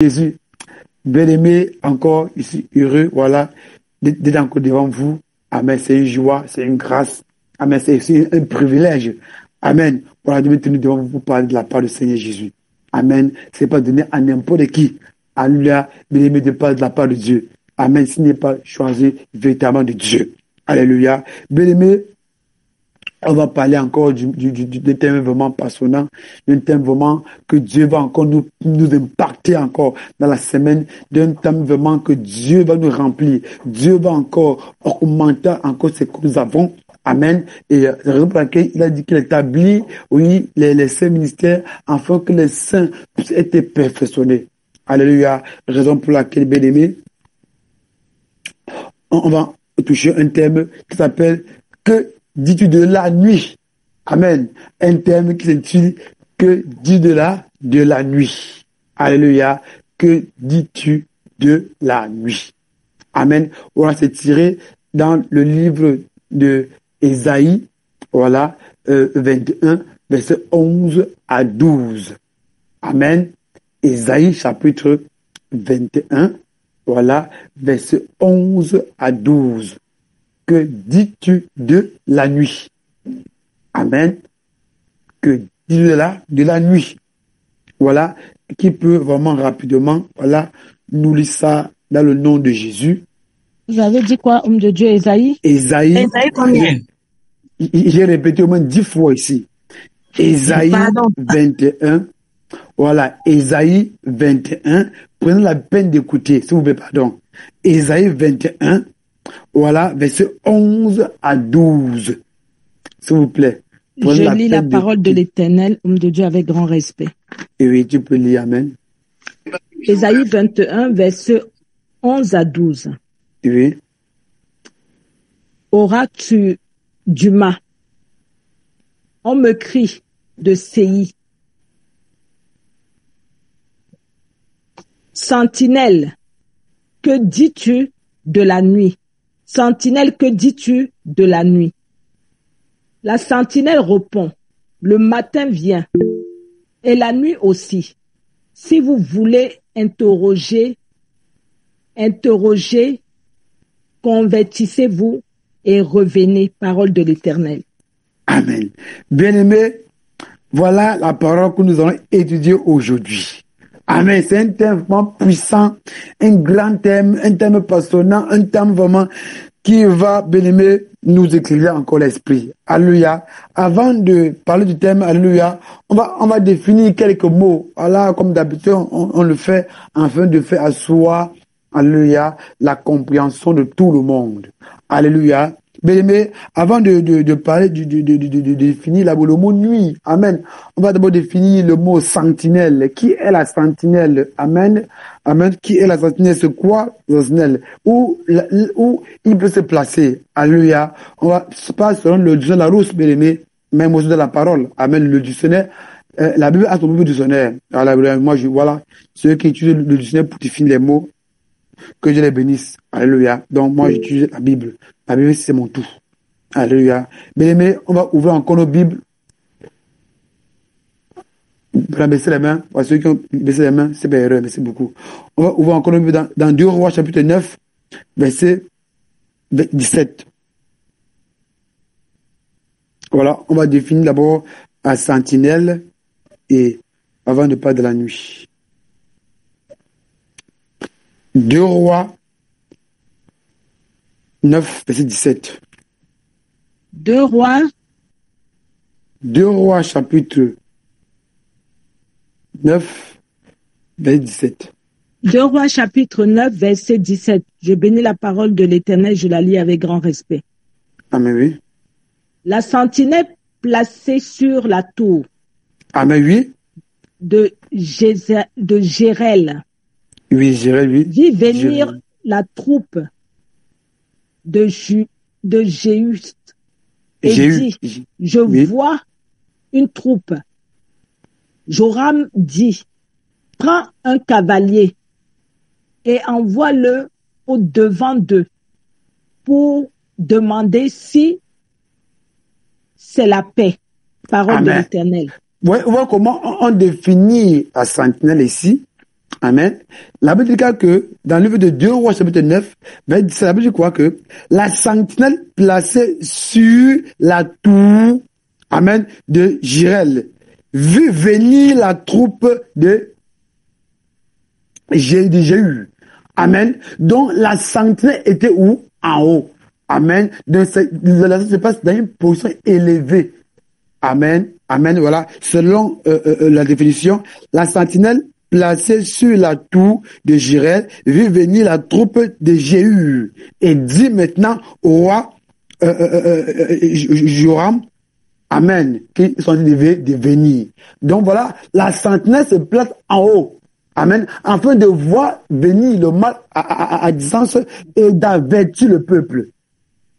Jésus, bien-aimé, encore ici, heureux, voilà, d'être encore devant vous. Amen. C'est une joie, c'est une grâce. Amen. C'est aussi un privilège. Amen. Voilà, de me tenir devant vous pour parler de la part du Seigneur Jésus. Amen. Ce n'est pas donné à n'importe qui. Alléluia. Bien-aimé, de parler de la part de Dieu. Amen. S'il n'est pas choisi véritablement de Dieu. Alléluia. Bien-aimé, on va parler encore d'un thème vraiment passionnant, d'un thème vraiment que Dieu va encore nous impacter encore dans la semaine, d'un thème vraiment que Dieu va nous remplir. Dieu va encore augmenter encore ce que nous avons. Amen. Et c'est la raison pour laquelle il a dit qu'il établit, oui, les saints ministères afin que les saints puissent être perfectionnés. Alléluia. Raison pour laquelle, bien aimé, on va toucher un thème qui s'appelle que dis-tu de la nuit? Amen. Un thème qui s'intitule que dis-tu de la nuit? Alléluia. Que dis-tu de la nuit? Amen. Voilà, c'est tiré dans le livre de Ésaïe, voilà, 21, verset 11 à 12. Amen. Ésaïe, chapitre 21, voilà, verset 11 à 12. Que dis-tu de la nuit? Amen. Que dis-tu de la nuit? Voilà, qui peut vraiment rapidement, voilà, nous lire ça dans le nom de Jésus. Vous avez dit quoi, homme de Dieu, Ésaïe? Ésaïe Combien? J'ai répété au moins 10 fois ici. Ésaïe 21. Voilà, Ésaïe 21. Prenez la peine d'écouter, s'il vous plaît, pardon. Ésaïe 21. Voilà, verset 11 à 12. S'il vous plaît. Je lis la parole de l'Éternel, homme de Dieu, avec grand respect. Et oui, tu peux lire, amen. Ésaïe 21, verset 11 à 12. Oui. Auras-tu du mât? On me crie de Séi. Sentinelle, que dis-tu de la nuit? Sentinelle, que dis-tu de la nuit? La sentinelle répond, le matin vient, et la nuit aussi. Si vous voulez interroger, convertissez-vous et revenez, parole de l'Éternel. Amen. Bien-aimés, voilà la parole que nous allons étudier aujourd'hui. Amen. C'est un thème vraiment puissant, un grand thème, un thème passionnant, un thème vraiment qui va, bien-aimé, nous éclairer encore l'esprit. Alléluia. Avant de parler du thème, alléluia, on va définir quelques mots. Voilà, comme d'habitude, on le fait afin de faire asseoir, alléluia, la compréhension de tout le monde. Alléluia. Bien-aimé, avant de parler, de définir le mot nuit, amen, on va d'abord définir le mot sentinelle. Qui est la sentinelle? Amen. Amen. Qui est la sentinelle? C'est quoi la sentinelle? Où il peut se placer? Alléluia. On va pas selon le dictionnaire Larousse, bien-aimé, même aussi de la parole. Amen. Le dictionnaire, la Bible a son propre dictionnaire. Alors, moi, voilà, ceux qui utilisent le dictionnaire pour définir les mots, que Dieu les bénisse. Alléluia. Donc, moi, j'utilise la Bible. La Bible, c'est mon tout. Alléluia. Bien-aimés, on va ouvrir encore nos Bibles. Pour baisser les mains. Pour ceux qui ont baissé les mains, c'est pas erreur, merci beaucoup. On va ouvrir encore nos Bibles dans 2 Rois, chapitre 9, verset 17. Voilà, on va définir d'abord la sentinelle et avant de parler de la nuit. 2 Rois 9, verset 17. 2 Rois. 2 Rois, chapitre 9, verset 17. 2 Rois, chapitre 9, verset 17. Je bénis la parole de l'Éternel, je la lis avec grand respect. Amen, oui. La sentinelle placée sur la tour. Amen, oui. De Jérel. Oui, Jérel, oui. Vit venir la troupe de Jéhus et dit, je vois une troupe. Joram dit, prends un cavalier et envoie-le au-devant d'eux pour demander si c'est la paix. Parole de l'Éternel. Ouais, comment on définit la sentinelle ici. Amen. La Bible dit que, dans le livre de 2 Rois, chapitre 9, verset 17, la Bible dit quoi que la sentinelle placée sur la tour, amen, de Jirel, vit venir la troupe de Jéhu. Amen. Donc, la sentinelle était où? En haut. Amen. Donc, la se passe dans une position élevée. Amen. Amen. Voilà. Selon la définition, la sentinelle placée sur la tour de Jirel, vit venir la troupe de Jéhu et dit maintenant au roi Joram, amen, qui sont de venir. Donc voilà, la sentinelle se place en haut, amen, afin de voir venir le mal à distance et d'avertir le peuple.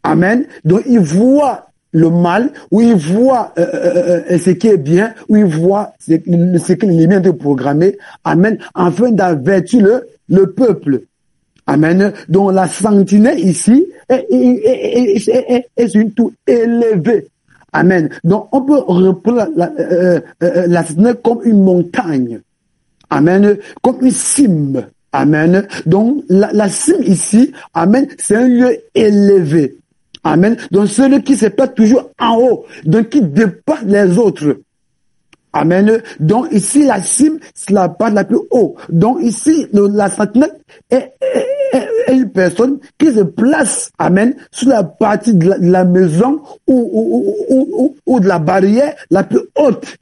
Amen. Donc il voit le mal, où il voit ce qui est bien, où il voit ce que l'ennemi a programmé, amen, afin d'avertir le peuple. Amen. Donc la sentinelle ici est sur une tour élevée. Amen. Donc on peut reprendre la sentinelle comme une montagne. Amen. Comme une cime. Amen. Donc la cime ici, amen, c'est un lieu élevé. Amen. Donc celui qui se place toujours en haut, donc qui dépasse les autres. Amen. Donc ici la cime, c'est la part la plus haute. Donc ici la sentinelle est une personne qui se place, amen, sur la partie de la maison ou de la barrière la plus haute.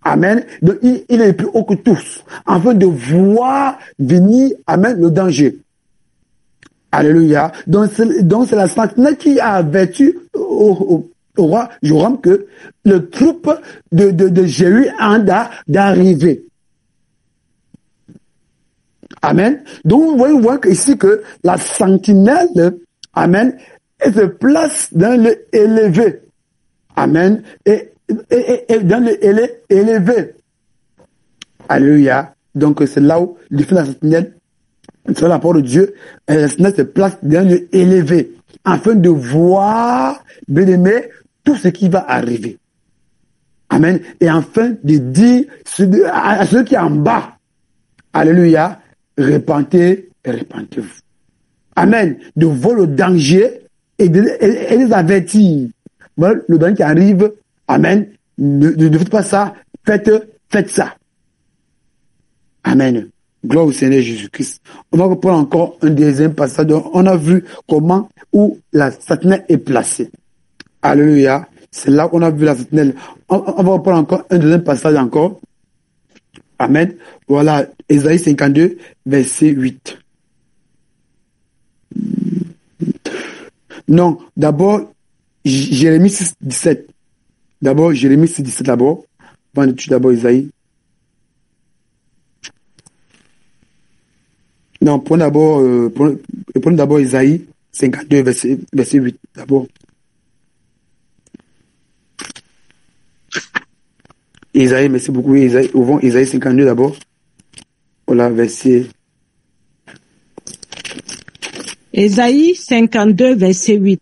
Amen. Donc il est plus haut que tous, afin de voir venir, amen, le danger. Alléluia. Donc c'est la sentinelle qui a averti au roi Joram que le troupe de Jéhu a d'arriver. Amen. Donc vous voyez ici que la sentinelle, amen, elle se place dans le élevé. Amen. Et dans le élevé. Alléluia. Donc c'est là où il fait la sentinelle. Sur la parole de Dieu, la sentinelle se place dans le élevé, afin de voir, bien aimé, tout ce qui va arriver. Amen. Et afin de dire à ceux qui sont en bas, alléluia, repentez-vous. Amen. De voir le danger et les avertir. Voilà, le danger qui arrive, amen. Ne faites pas ça, faites ça. Amen. Gloire au Seigneur Jésus-Christ. On va reprendre encore un deuxième passage. On a vu comment, où la sentinelle est placée. Alléluia. C'est là où on a vu la sentinelle. On va reprendre encore un deuxième passage encore. Amen. Voilà, Ésaïe 52, verset 8. Non, d'abord, Jérémie 6, 17. D'abord, Jérémie 6, 17 d'abord. Avant de tuer d'abord Ésaïe. Non, prenons d'abord Ésaïe 52, verset 8, d'abord. Ésaïe, merci beaucoup. Ésaïe 52 d'abord. Voilà, verset. Ésaïe 52, verset 8.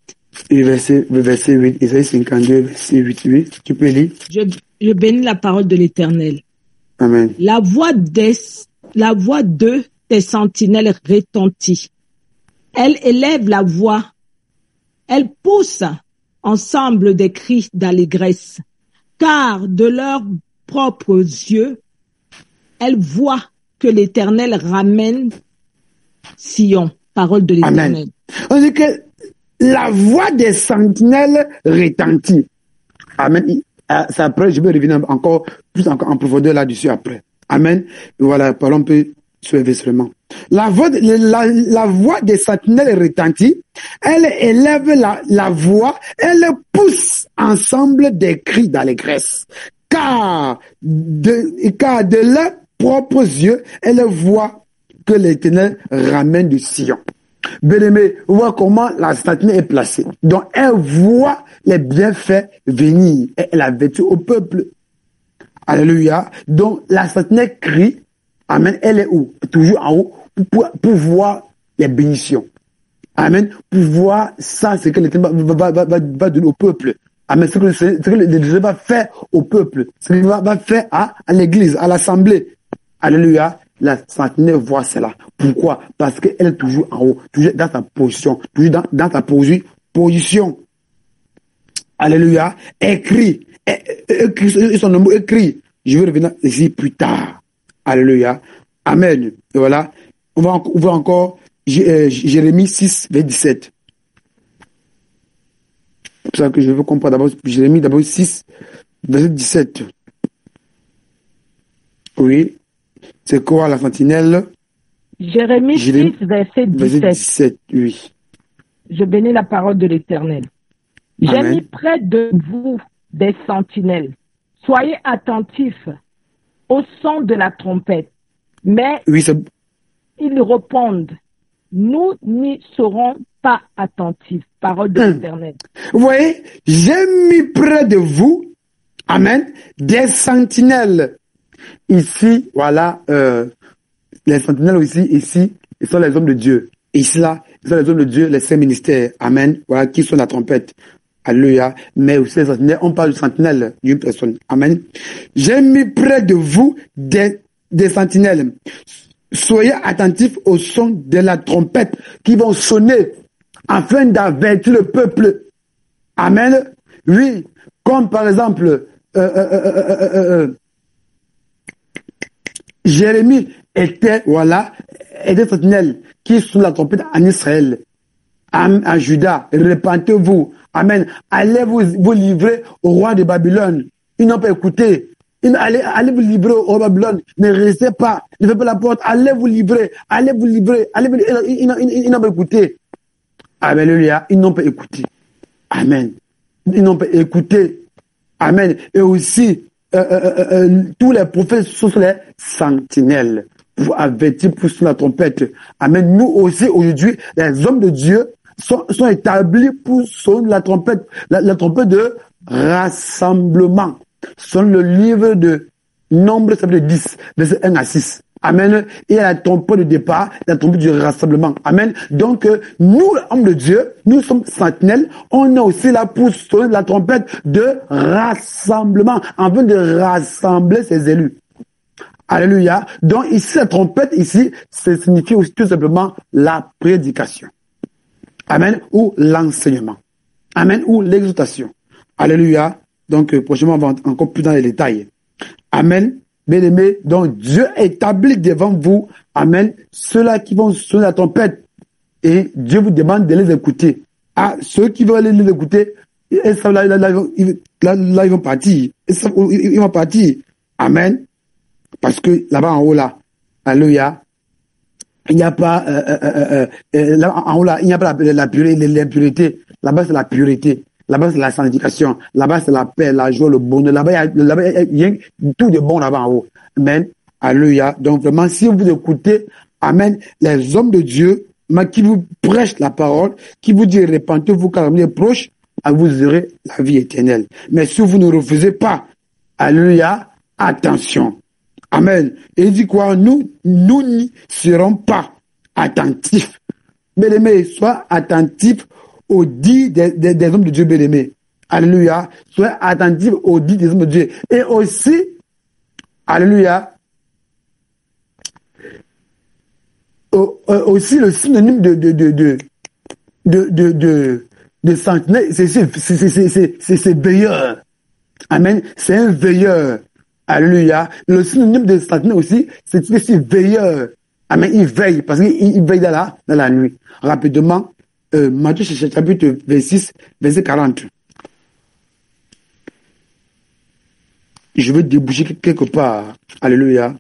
Et verset 8. Ésaïe 52, verset 8. Oui, tu peux lire. Je bénis la parole de l'Éternel. Amen. La voix de tes sentinelles retentit. Elle élève la voix. Elle pousse ensemble des cris d'allégresse. Car de leurs propres yeux, elles voient que l'Éternel ramène Sion. Parole de l'Éternel. On dit que la voix des sentinelles retentit. Amen. Ça, après, je vais revenir encore plus en profondeur là-dessus après. Amen. Et voilà, parlons un peu sur l'investissement. La voix des sentinelles retentit. Elle élève la voix. Elle pousse ensemble des cris d'allégresse. Car de leurs propres yeux, elle voit que l'Éternel ramène de Sion. Bien-aimé, voit comment la sentinelle est placée. Donc, elle voit les bienfaits venir. Et elle avertit au peuple. Alléluia. Donc, la sentinelle crie. Amen. Elle est où? Toujours en haut. Pour voir les bénédictions. Amen. Pour voir ça, c'est que l'Éternel va donner au peuple. Amen. Ce que l'Éternel va faire au peuple. Ce qu'il va faire à l'église, à l'assemblée. Alléluia. la sentinelle voit cela. Pourquoi? Parce qu'elle est toujours en haut, toujours dans sa position, toujours dans sa position. Alléluia. Écrit. Son nom écrit. Je vais revenir ici plus tard. Alléluia. Amen. Et voilà. On va ouvrir encore Jérémie 6, verset 17. C'est pour ça que je veux comprendre d'abord Jérémie d'abord 6, verset 17. Oui. C'est quoi la sentinelle? Jérémie 6, verset 17. Verset 17, oui. Je bénis la parole de l'Éternel. J'ai mis près de vous des sentinelles. Soyez attentifs au son de la trompette. Mais oui, ils répondent, nous n'y serons pas attentifs. Parole de l'Éternel. Vous voyez, j'ai mis près de vous, amen, des sentinelles. Ici, voilà, les sentinelles aussi, ici, ils sont les hommes de Dieu. Ici, là, ils sont les hommes de Dieu, les saints ministères, amen, voilà, qui sont la trompette. Alléluia. Mais aussi les sentinelles, on parle de sentinelles d'une personne. Amen. J'ai mis près de vous des sentinelles. Soyez attentifs au son de la trompette qui vont sonner afin d'avertir le peuple. Amen. Oui. Comme par exemple, Jérémie était, voilà, des sentinelles qui sont la trompette en Israël, en Juda. Repentez-vous. Amen. Allez vous livrer au roi de Babylone. Ils n'ont pas écouté. Allez vous livrer au roi de Babylone. Ne restez pas. Ne faites pas la porte. Allez vous livrer. Allez vous livrer. Ils n'ont pas écouté. Alléluia. Ils n'ont pas écouté. Amen. Ils n'ont pas écouté. Amen. Et aussi, tous les prophètes sont les sentinelles. Pour avertir, pour sonner la trompette. Amen. Nous aussi, aujourd'hui, les hommes de Dieu, sont établis pour sonner la trompette, la trompette de rassemblement. Sonne le livre de Nombre, chapitre 10, verset 1 à 6. Amen. Et la trompette de départ, la trompette du rassemblement. Amen. Donc, nous, hommes de Dieu, nous sommes sentinelles. On est aussi là pour sonner la trompette de rassemblement, afin de rassembler ses élus. Alléluia. Donc, ici, la trompette, ici, ça signifie aussi tout simplement la prédication. Amen. Ou l'enseignement. Amen. Ou l'exhortation. Alléluia. Donc, prochainement, on va encore plus dans les détails. Amen. Bien-aimés, donc Dieu établit devant vous, amen, ceux-là qui vont sonner la trompette. Et Dieu vous demande de les écouter. Ah, ceux qui veulent les écouter, là, ils vont partir. Ils vont partir. Amen. Parce que là-bas en haut, là, alléluia, il n'y a pas, là en haut, là, il n'y a pas l'impureté. Là-bas, c'est la pureté. Là-bas, c'est la sanctification. Là-bas, c'est la paix, la joie, le bonheur. Là-bas, il y a tout de bon là-bas en haut. Amen. Alléluia. Donc, vraiment, si vous écoutez, amen, les hommes de Dieu, qui vous prêchent la parole, qui vous disent repentez-vous car l'avenir est proche, vous aurez la vie éternelle. Mais si vous ne refusez pas, alléluia, attention. Amen. Et il dit quoi? Nous n'y serons pas attentifs. Bien-aimés, sois attentifs aux dits des hommes de Dieu, bien-aimés. Alléluia. Sois attentifs aux dits des hommes de Dieu. Et aussi, alléluia, aussi le synonyme de sentinelle, c'est veilleur. Amen. C'est un veilleur. Alléluia. Le synonyme de sentinelle aussi, c'est veilleur. Amen. Il veille, parce qu'il veille dans la nuit. Rapidement, Matthieu chapitre 26, verset 40. Je veux déboucher quelque part. Alléluia.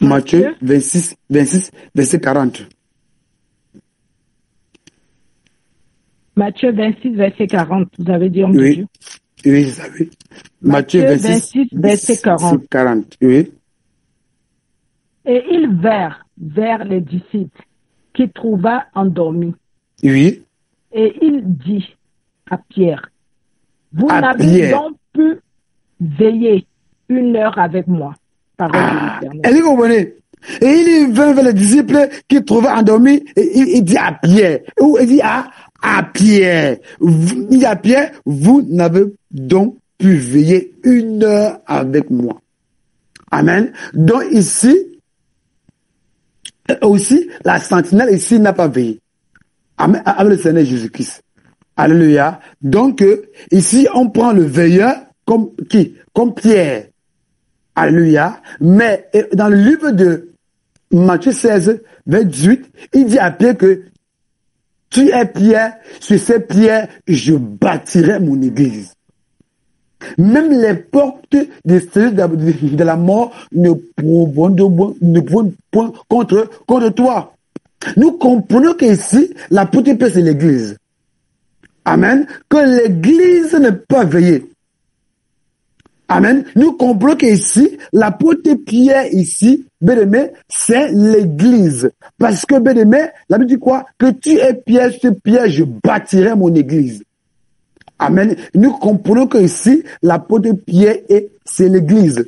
Matthieu 26, verset 40. Matthieu 26, verset 40. Vous avez dit, oui. Dieu. Oui, je savais. Matthieu 26, verset 40. Oui. Et il vers les disciples qui trouva endormis. Oui. Et il dit à Pierre, vous n'avez donc pu veiller une heure avec moi. Parole de l'Éternel. Et vous comprenez? Et il vint vers les disciples qui trouvaient endormis et il dit à Pierre, ou il dit à Pierre, il dit à Pierre, vous n'avez donc pu veiller une heure avec moi. Amen. Donc ici, aussi, la sentinelle ici n'a pas veillé. Amen. Avec le Seigneur Jésus-Christ. Alléluia. Donc, ici, on prend le veilleur comme qui? Comme Pierre. Alléluia. Mais dans le livre de Matthieu 16, verset 18, il dit à Pierre que tu es Pierre, sur cette pierre, je bâtirai mon église. Même les portes de la mort ne pourront point contre toi. Nous comprenons qu'ici, l'apôtre Pierre, c'est l'église. Amen. Que l'église ne peut pas veiller. Amen. Nous comprenons qu'ici, l'apôtre Pierre, ici, bien-aimé, c'est l'église. Parce que, bien-aimé, la Bible dit quoi? Que tu es Pierre, sur Pierre, je bâtirai mon église. Amen. Nous comprenons qu'ici, l'apôtre Pierre, c'est l'église.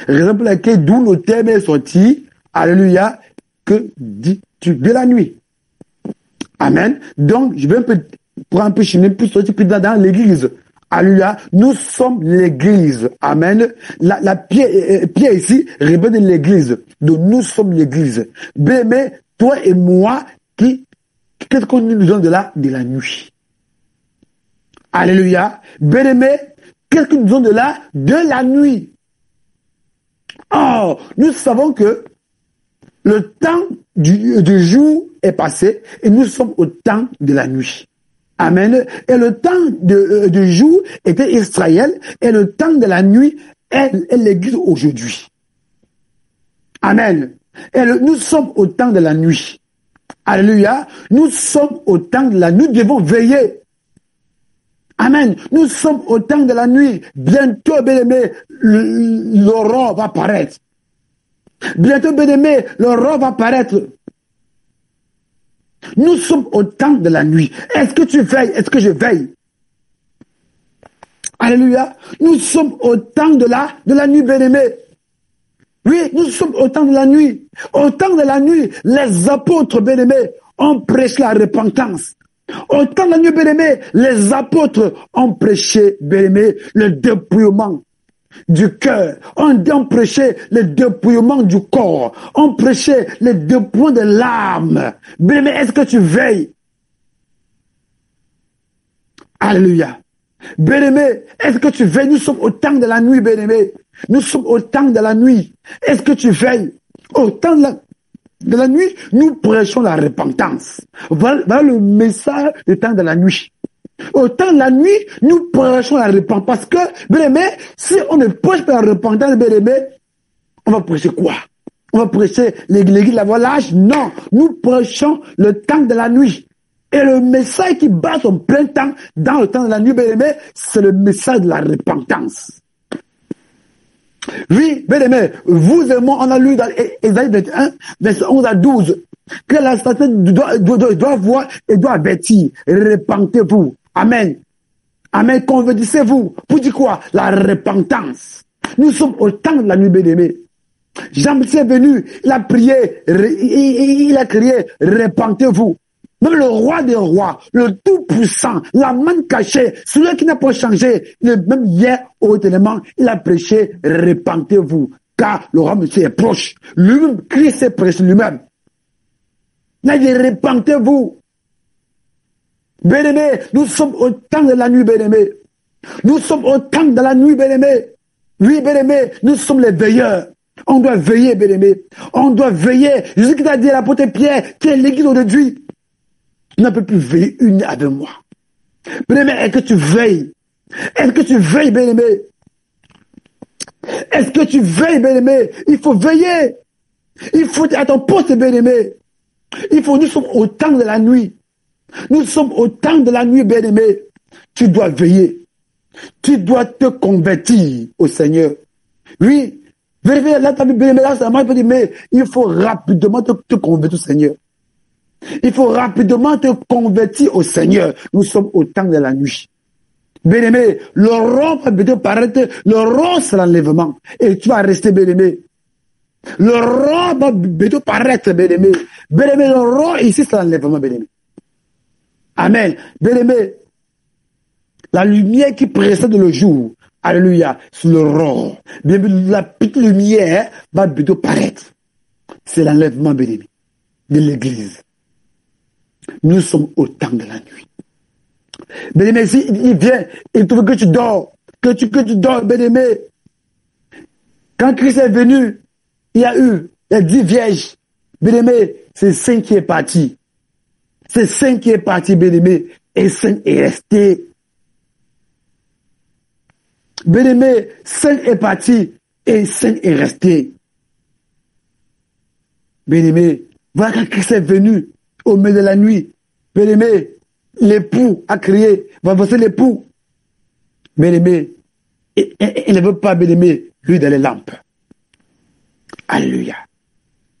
Raison pour laquelle, d'où le terme est sorti, alléluia, que dis-tu de la nuit? Amen. Donc, je vais un peu prendre un peu chiner, plus sortir plus dans l'église. Alléluia. Nous sommes l'église. Amen. La Pierre ici représente l'église. Donc, nous sommes l'église. Mais toi et moi, qu'est-ce qu'on nous donne de la nuit? Alléluia. Bien-aimé, qu'est-ce que nous donne de la nuit? Oh, nous savons que le temps du jour est passé et nous sommes au temps de la nuit. Amen. Et le temps du jour était Israël et le temps de la nuit est l'église aujourd'hui. Amen. Et nous sommes au temps de la nuit. Alléluia. Nous sommes au temps de la nuit. Nous devons veiller. Amen. Nous sommes au temps de la nuit. Bientôt, bien-aimé, l'aurore va paraître. Bientôt, bien-aimé, l'aurore va paraître. Nous sommes au temps de la nuit. Est-ce que tu veilles? Est-ce que je veille? Alléluia. Nous sommes au temps de la nuit, bien-aimé. Oui, nous sommes au temps de la nuit. Au temps de la nuit, les apôtres, bien-aimés, ont prêché la repentance. Au temps de la nuit, bien-aimés, les apôtres ont prêché, bien-aimés, le dépouillement du cœur. On prêchait le dépouillement du corps. On prêchait le dépouillement de l'âme. Bien-aimé, est-ce que tu veilles? Alléluia. Bien-aimé, est-ce que tu veilles? Nous sommes au temps de la nuit, bien-aimé. Nous sommes au temps de la nuit. Est-ce que tu veilles? Au temps de la nuit, nous prêchons la repentance. Voilà le message du temps de la nuit. Au temps de la nuit, nous prêchons la repentance. Parce que, bien-aimé, si on ne prêche pas la repentance, bien-aimé, on va prêcher quoi? On va prêcher l'église de la volage? Non, nous prêchons le temps de la nuit. Et le message qui bat son plein temps dans le temps de la nuit, bien-aimé, c'est le message de la repentance. Oui, bien-aimé, vous et moi, on a lu dans Ésaïe 21, verset 11 à 12, que la santé doit voir et doit avertir. Repentez-vous. Amen. Amen. Convertissez-vous. Pour dire quoi? La repentance. Nous sommes au temps de la nuit, bien-aimé. Jean-Baptiste est venu, il a prié, il a crié, repentez-vous. Même le roi des rois, le tout-puissant, la main cachée, celui qui n'a pas changé, même hier, au événement, il a prêché, repentez-vous, car le roi monsieur est proche. Lui-même, Christ est prêché lui-même. Il a dit, repentez-vous. Bien-aimé, nous sommes au temps de la nuit, bien-aimé. Nous sommes au temps de la nuit, bien-aimé. Oui, bien-aimé, nous sommes les veilleurs. On doit veiller, bien-aimé. On doit veiller. Jésus qui t'a dit à l'apôtre Pierre, qui est l'église aujourd'hui. Tu ne peux plus veiller une nuit avec moi. Bien-aimé, est-ce que tu veilles? Est-ce que tu veilles, bien-aimé? Est-ce que tu veilles, bien-aimé? Il faut veiller. Il faut être à ton poste, bien-aimé. Nous sommes au temps de la nuit. Nous sommes au temps de la nuit, bien-aimé. Tu dois veiller. Tu dois te convertir au Seigneur. Oui. Vérifiez, là, ta Bible, bien-aimé, là, ça m'a dit, mais il faut rapidement te convertir au Seigneur. Il faut rapidement te convertir au Seigneur. Nous sommes au temps de la nuit. Bien-aimé, l'aurore va bientôt paraître. L'aurore, c'est l'enlèvement. Et tu vas rester, bien-aimé. L'aurore va bientôt paraître, bien-aimé. Bien-aimé, l'aurore, ici, c'est l'enlèvement, bien-aimé. Amen. Bien-aimé, la lumière qui précède le jour Alléluia, sur l'aurore. Bien-aimé, la petite lumière va bientôt paraître. C'est l'enlèvement, bien-aimé, de l'église. Nous sommes au temps de la nuit. Bien-aimé, si il vient, il trouve que tu dors, que tu dors, bien-aimé. Quand Christ est venu, il y a eu les 10 vierges. Bien-aimé, c'est 5 qui est parti. C'est 5 qui est parti, bien-aimé, et 5 est resté. Bien-aimé, 5 est parti et 5 est resté. Bien-aimé, voilà quand Christ est venu au milieu de la nuit. Bien-aimé, l'époux a crié, va voici l'époux. Bien-aimé, il ne veut pas, bien-aimé, lui dans les lampes. Alléluia.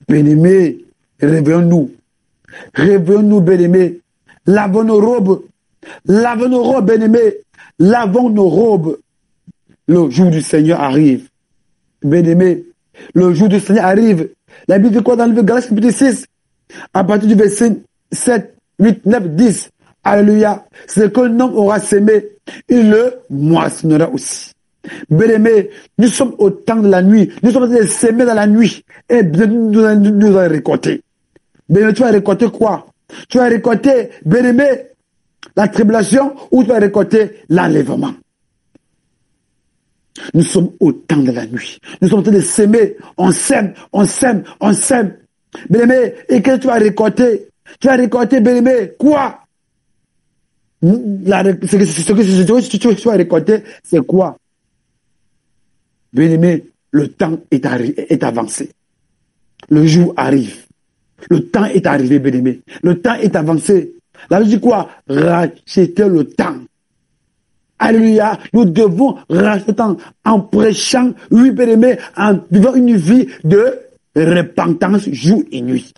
Bien-aimé, réveillons-nous. Réveillons-nous, bien-aimé. Lavons nos robes. Lavons nos robes, bien-aimé. Lavons nos robes. Le jour du Seigneur arrive. Bien-aimé, le jour du Seigneur arrive. La Bible dit quoi dans le livre de Galates chapitre 6? À partir du verset 7, 8, 9, 10. Alléluia. C'est que l'homme aura sémé, il le moissonnera aussi. Bien-aimé, nous sommes au temps de la nuit. Nous sommes en train de s'aimer dans la nuit. Et nous allons récolter. Bien-aimé, tu vas récolter quoi? Tu vas récolter, bien-aimé, la tribulation ou tu vas récolter l'enlèvement. Nous sommes au temps de la nuit. Nous sommes en train de s'aimer. On s'aime, on s'aime, on s'aime. Bien-aimé, et que tu vas récolter? Tu vas récolter, bien-aimé, quoi? Ce que tu vas récolter, c'est quoi? Bien-aimé, le temps est avancé. Le jour arrive. Le temps est arrivé, bien-aimé. Le temps est avancé. La Bible dit quoi? Racheter le temps. Alléluia. Nous devons racheter le temps en prêchant, oui, bien-aimé, en vivant une vie de repentance jour et nuit.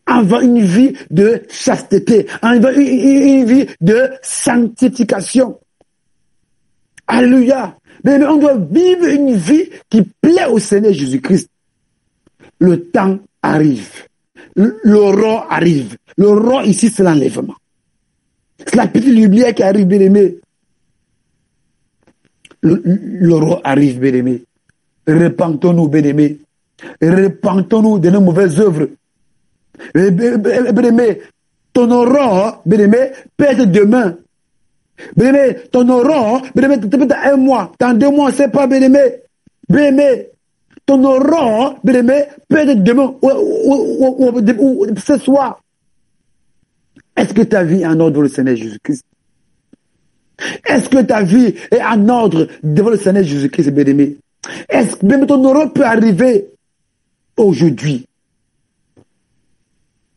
En vivant une vie de chasteté. En vivant une vie de sanctification. Alléluia. Mais on doit vivre une vie qui plaît au Seigneur Jésus-Christ. Le temps arrive. L'aurore arrive. L'aurore ici, c'est l'enlèvement. C'est la petite lumière qui arrive, bien-aimé. L'aurore arrive, bien-aimé. Repentons-nous, bien-aimé. Repentons-nous de nos mauvaises œuvres. Bien-aimé, ton aurore, bien-aimé, peut être demain. Bien-aimé, ton aurore, bien-aimé, peut-être dans 1 mois, dans 2 mois, on ne sait pas, bien-aimé. Bien-aimé, ton aurore, bien-aimé, peut être demain ou ce soir. Est-ce que ta vie est en ordre devant le Seigneur Jésus-Christ? Est-ce que ta vie est en ordre devant le Seigneur Jésus-Christ, bien-aimé? Est-ce que même ton aurore peut arriver aujourd'hui,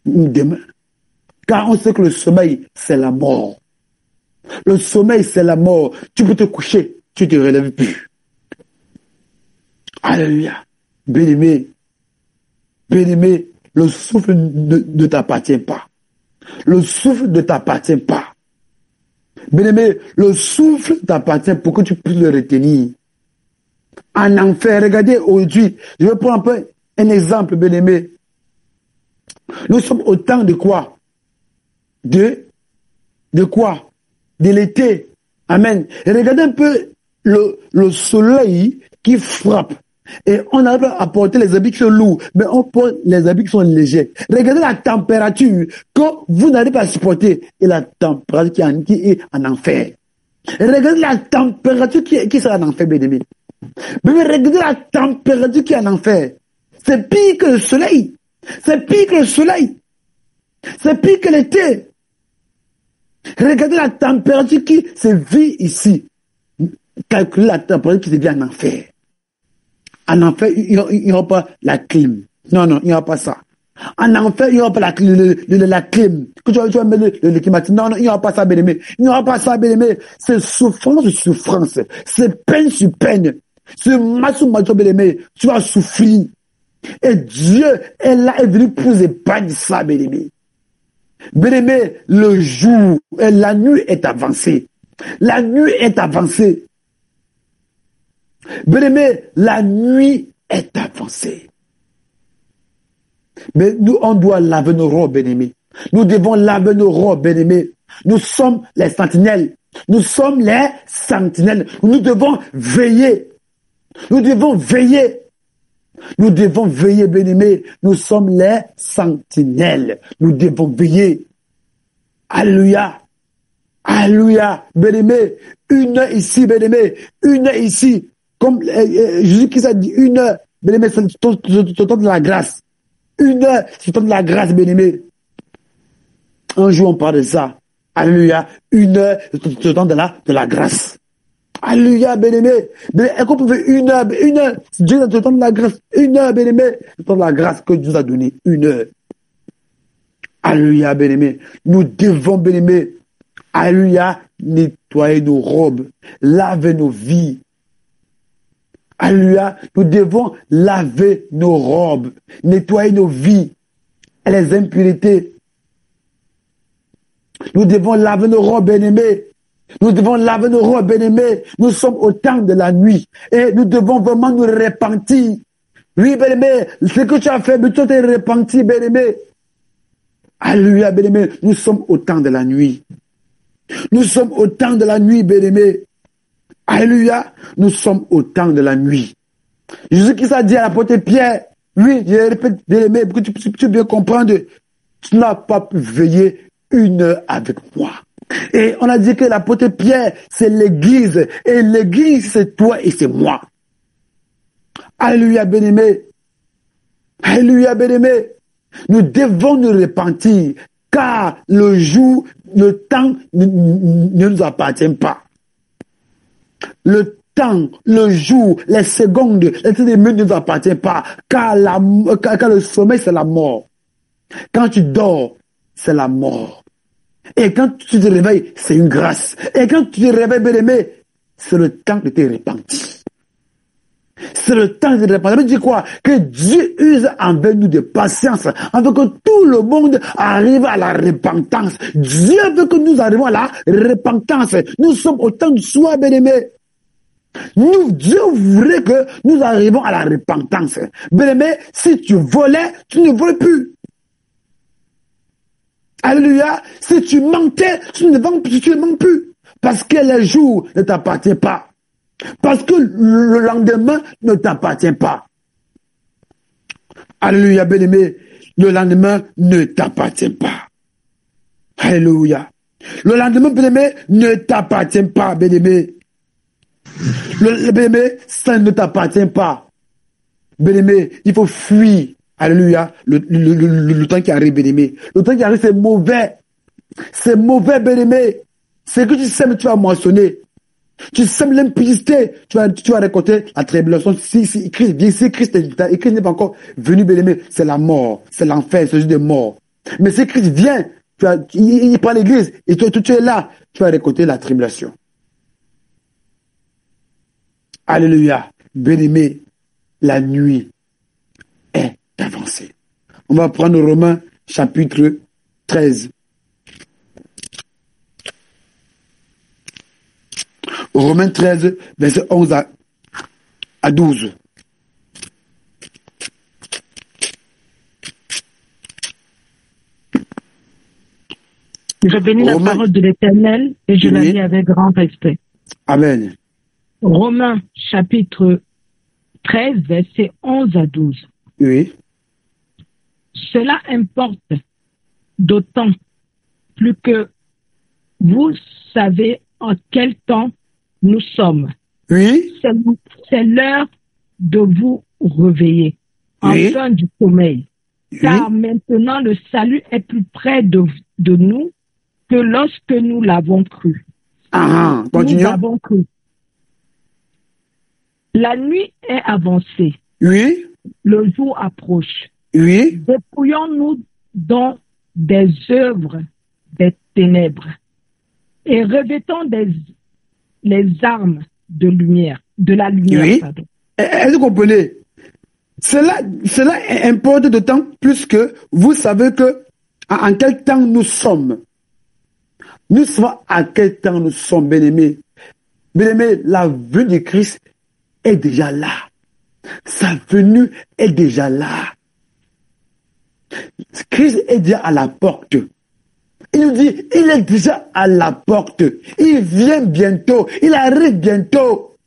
ou demain? Car on sait que le sommeil, c'est la mort. Le sommeil, c'est la mort. Tu peux te coucher, tu ne te relèves plus. Alléluia. Bien-aimé, bien-aimé, le souffle ne t'appartient pas. Le souffle ne t'appartient pas. Bien-aimé, le souffle t'appartient pour que tu puisses le retenir. En enfer, regardez aujourd'hui, je vais prendre un exemple, bien-aimé. Nous sommes au temps de quoi? De quoi? De l'été. Amen. Et regardez un peu le soleil qui frappe. Et on arrive à porter les habits qui sont lourds, mais on porte les habits qui sont légers. Regardez la température que vous n'arrivez pas à supporter et la température qui est en enfer. Et regardez la température qui sera en enfer, bien-aimé. Mais regardez la température qui est en enfer. C'est pire que le soleil. C'est pire que le soleil. C'est pire que l'été. Regardez la température qui se vit ici. Calculez la température qui se vit en enfer. En enfer, il n'y aura pas la clim. Non, il n'y aura pas ça. En enfer, il n'y aura pas la clim. Que tu vas mettre le climatiseur. Non, il n'y aura pas ça, bien-aimé. Il n'y aura pas ça, bien-aimé. C'est souffrance sur souffrance. C'est peine sur peine. C'est match sur match, bien-aimé. Tu vas souffrir. Et Dieu est là, est venu pour épargner ça, bien-aimé. Bien-aimé, le jour et la nuit est avancée. La nuit est avancée. Bien-aimé, la nuit est avancée. Mais nous, on doit laver nos robes, bien-aimé. Nous devons laver nos robes, bien-aimé. Nous sommes les sentinelles. Nous sommes les sentinelles. Nous devons veiller. Nous devons veiller. Nous devons veiller, bien-aimés. Nous sommes les sentinelles. Nous devons veiller. Alléluia. Alléluia. Bien-aimés. Une heure ici, bien-aimés. Une heure ici. Comme Jésus-Christ a dit, une heure. Bien-aimés, c'est le temps de la grâce. Une heure, c'est le temps de la grâce, bien-aimés. Un jour, on parle de ça. Alléluia. Une heure, c'est le temps de la grâce. Alléluia, bien-aimé. Est-ce qu'on peut faire une heure? Dieu a le temps de la grâce. Une heure, bien-aimé. Le temps de la grâce que Dieu nous a donné. Une heure. Alléluia, bien-aimé. Nous devons, bien-aimé. Alléluia, nettoyer nos robes. Laver nos vies. Alléluia, nous devons laver nos robes. Nettoyer nos vies. Et les impuretés. Nous devons laver nos robes, bien-aimés. Nous devons laver nos robes, bien-aimés. Nous sommes au temps de la nuit. Et nous devons vraiment nous repentir. Oui, bien-aimé, ce que tu as fait, mais tu t'es repenti, bien-aimé. Alléluia, bien-aimé. Nous sommes au temps de la nuit. Nous sommes au temps de la nuit, bien-aimé. Alléluia. Nous sommes au temps de la nuit. Jésus-Christ a dit à l'apôtre Pierre, oui, je répète, bien-aimé, pour que tu puisses bien comprendre, tu n'as pas pu veiller une heure avec moi. Et on a dit que l'apôtre Pierre, c'est l'église. Et l'église, c'est toi et c'est moi. Alléluia, bien-aimé. Alléluia, bien-aimé. Nous devons nous repentir, car le jour, le temps ne nous appartient pas. Le temps, le jour, les secondes, les minutes ne nous appartiennent pas, car le sommeil, c'est la mort. Quand tu dors, c'est la mort. Et quand tu te réveilles, c'est une grâce. Et quand tu te réveilles, bien-aimé, c'est le temps de te repentir. C'est le temps de te repentir. Ça veut dire quoi? Que Dieu use envers nous de patience, afin que tout le monde arrive à la repentance. Dieu veut que nous arrivions à la repentance. Nous sommes au temps du soir, bien-aimé. Dieu voudrait que nous arrivions à la repentance. Bien-aimé, si tu volais, tu ne voles plus. Alléluia. Si tu mentais, tu ne mens plus. Parce que le jour ne t'appartient pas. Parce que le lendemain ne t'appartient pas. Alléluia, bien-aimé. Le lendemain ne t'appartient pas. Alléluia. Le lendemain, bien-aimé, ne t'appartient pas, bien-aimé. Le bien-aimé, ça ne t'appartient pas. Bien-aimé, il faut fuir. Alléluia. Le temps qui arrive, bien-aimé. Le temps qui arrive, c'est mauvais. C'est mauvais, bien-aimé. C'est que tu sèmes, tu vas moissonner. Tu sèmes l'impudicité, tu vas récolter la tribulation. Si Christ n'est pas encore venu, bien-aimé, c'est la mort, c'est l'enfer, c'est juste de mort. Mais si Christ vient, il prend l'église, et tu es là, tu vas récolter la tribulation. Alléluia. Bien-aimé, la nuit est avancée. On va prendre Romains chapitre 13. Romains 13, verset 11 à 12. Je bénis la parole de l'Éternel et je la lis avec grand respect. Amen. Romains chapitre 13, verset 11 à 12. Oui. Cela importe d'autant plus que vous savez en quel temps nous sommes. Oui. C'est l'heure de vous réveiller, enfin du sommeil. Oui. Car maintenant le salut est plus près de nous que lorsque nous l'avons cru. Continuons. Nous l'avons cru. La nuit est avancée. Oui. Le jour approche. Oui. Dépouillons-nous donc des œuvres des ténèbres et revêtons les armes de la lumière. Oui. Pardon. Est-ce que vous comprenez? Cela importe d'autant plus que vous savez que en quel temps nous sommes. Nous savons à quel temps nous sommes, bien-aimés. Bien-aimés, la venue de Christ est déjà là. Sa venue est déjà là. Christ est déjà à la porte. Il nous dit, il est déjà à la porte. Il vient bientôt. Il arrive bientôt.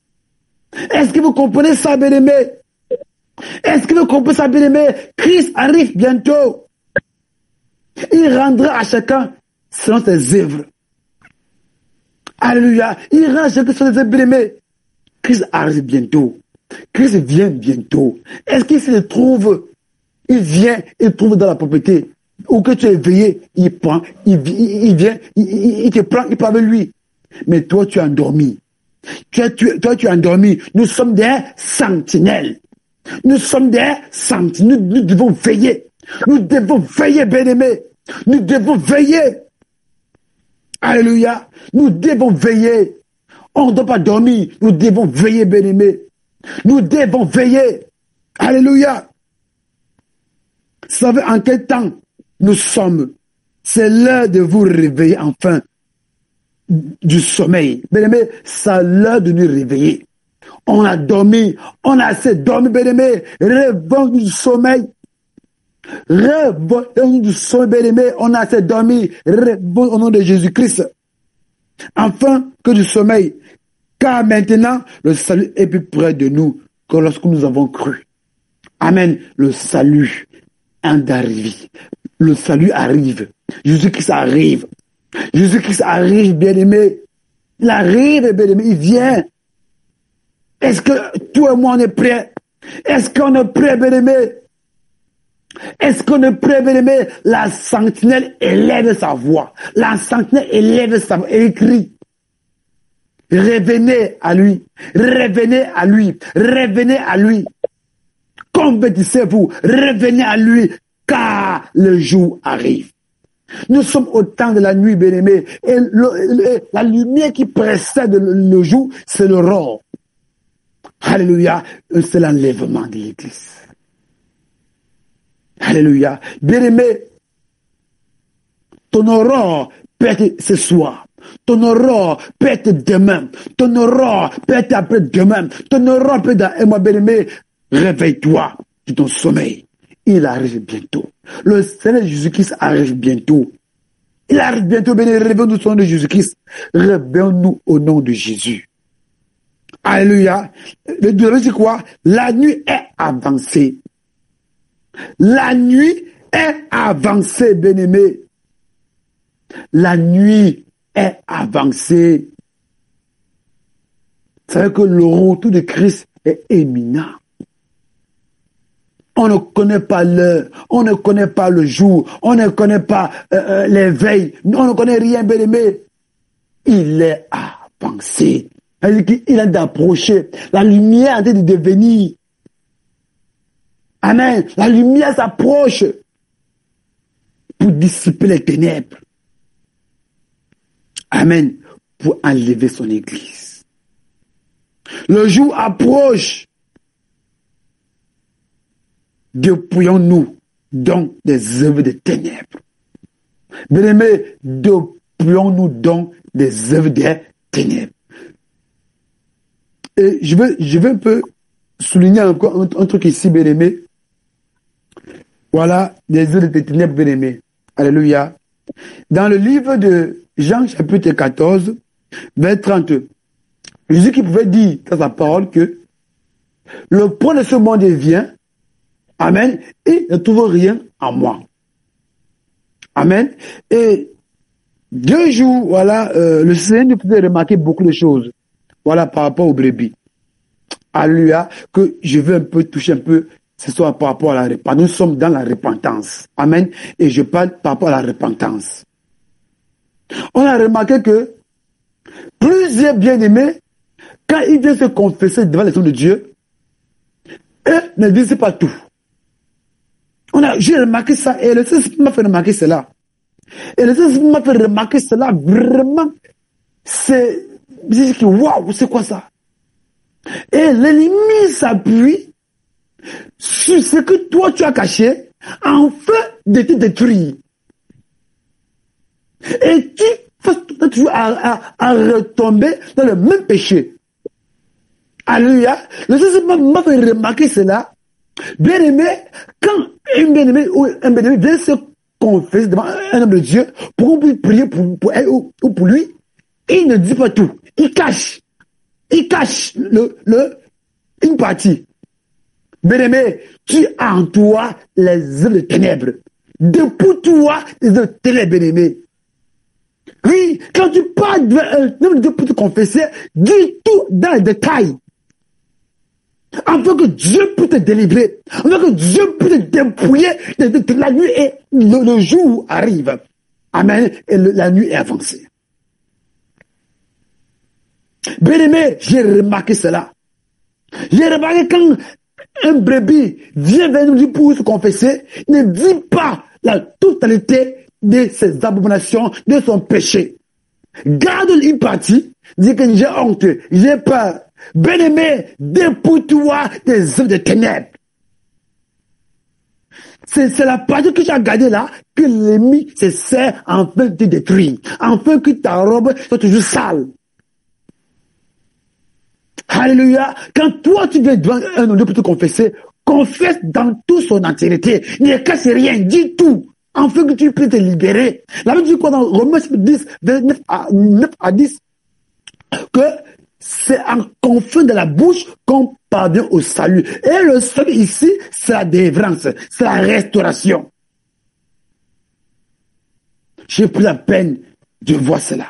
Est-ce que vous comprenez ça, bien-aimés? Est-ce que vous comprenez ça, bien-aimés? Christ arrive bientôt. Il rendra à chacun selon ses œuvres. Alléluia. Il rend à chacun selon ses œuvres, bien-aimés. Christ arrive bientôt. Christ vient bientôt. Est-ce qu'il se trouve? Il vient, il trouve dans la propriété. Ou que tu es éveillé, il prend, il vient, il te prend, il parle avec lui. Mais toi, tu es endormi. Toi, tu es endormi. Nous sommes des sentinelles. Nous sommes des sentinelles. Nous devons veiller. Nous devons veiller, bien-aimés. Nous devons veiller. Alléluia. Nous devons veiller. On ne doit pas dormir. Nous devons veiller, bien-aimés. Nous devons veiller. Alléluia. Vous savez en quel temps nous sommes? C'est l'heure de vous réveiller enfin du sommeil. Bien-aimés, c'est l'heure de nous réveiller. On a dormi, on a assez dormi, bien-aimés. Rêvons du sommeil. Rêvons du sommeil, bien-aimés. On a assez dormi. Rêvons au nom de Jésus-Christ. Enfin que du sommeil. Car maintenant, le salut est plus près de nous que lorsque nous avons cru. Amen. Le salut d'arriver. Le salut arrive. Jésus-Christ arrive. Jésus-Christ arrive, bien-aimé. Il arrive, bien-aimé. Il vient. Est-ce que toi et moi, on est prêts? Est-ce qu'on est prêts, bien-aimé? Est-ce qu'on est prêts, bien-aimé? La sentinelle élève sa voix. La sentinelle élève sa voix et crie. Revenez à lui. Revenez à lui. Revenez à lui. Convertissez-vous. Revenez à lui. Car le jour arrive. Nous sommes au temps de la nuit, bien-aimés. Et la lumière qui précède le jour, c'est l'aurore. Alléluia. C'est l'enlèvement de l'Église. Alléluia. Bien-aimé, ton aurore peut être ce soir. Ton aurore peut être demain. Ton aurore peut être après-demain. Ton aurore peut être dans un mois, bien-aimé. Réveille-toi de ton sommeil. Il arrive bientôt. Le Seigneur Jésus-Christ arrive bientôt. Il arrive bientôt, bien-aimé. Réveillons-nous au nom de Jésus-Christ. Réveillons-nous au nom de Jésus. Alléluia. Le Dieu dit quoi? La nuit est avancée. La nuit est avancée, bien-aimé. La nuit est avancée. C'est vrai que le retour de Christ est imminent. On ne connaît pas l'heure, on ne connaît pas le jour, on ne connaît pas les veilles, on ne connaît rien, bien-aimé. Il est avancé. Il est d'approcher. La lumière est en train de devenir. Amen. La lumière s'approche pour dissiper les ténèbres. Amen. Pour enlever son église. Le jour approche. Dépouillons-nous donc des œuvres des ténèbres. Bien-aimés, dépouillons-nous donc des œuvres des ténèbres. Et je veux un peu souligner encore un truc ici, bien-aimés. Voilà, des œuvres des ténèbres, bien-aimés. Alléluia. Dans le livre de Jean, chapitre 14, verset 30, Jésus qui pouvait dire dans sa parole que le prince de ce monde vient. Amen. Et ne trouve rien en moi. Amen. Et 2 jours, voilà, le Seigneur nous faisait remarquer beaucoup de choses. Voilà, par rapport aux brebis. Alléluia. Que je veux un peu toucher un peu ce soir par rapport à la repentance. Nous sommes dans la repentance. Amen. Et je parle par rapport à la repentance. On a remarqué que plusieurs bien-aimés, quand ils viennent se confesser devant les hommes de Dieu, eux ne disent pas tout. J'ai remarqué ça et le Seigneur m'a fait remarquer cela. Et le Seigneur m'a fait remarquer cela vraiment. C'est waouh, c'est quoi ça? Et l'ennemi s'appuie sur ce que toi tu as caché afin de te détruire. Et tu vas toujours à retomber dans le même péché. Alléluia. Le Seigneur m'a fait remarquer cela. Bien-aimé, quand un bien-aimé ou un bien-aimé vient se confesser devant un homme de Dieu, pour qu'on puisse prier pour elle ou pour lui, il ne dit pas tout. Il cache une partie. Bien-aimé, tu as en toi les œuvres de ténèbres. Dépouille-toi les œuvres de ténèbres, bien-aimé. Oui, quand tu parles devant un homme de Dieu pour te confesser, dis tout dans les détails. Afin que Dieu puisse te délivrer, afin que Dieu puisse te dépouiller de la nuit et le jour arrive. Amen. Et la nuit est avancée. Bien-aimé, j'ai remarqué cela. J'ai remarqué quand un brebis vient vers nous pour se confesser, ne dit pas la totalité de ses abominations, de son péché. Garde une partie, dit que j'ai honte, j'ai peur. Bien-aimé, dépouille-toi des œuvres de ténèbres. C'est la partie que tu as gardée là, que l'ennemi se sert afin de te détruire, afin que ta robe soit toujours sale. Alléluia. Quand toi tu viens devant un homme pour te confesser, confesse dans toute son entièreté. Ne cache rien, dis tout, afin que tu puisses te libérer. La Bible dit quoi dans Romains 10, 9 à 10, que c'est en confessant de la bouche qu'on parvient au salut. Et le salut ici, c'est la délivrance, c'est la restauration. J'ai pris la peine de voir cela.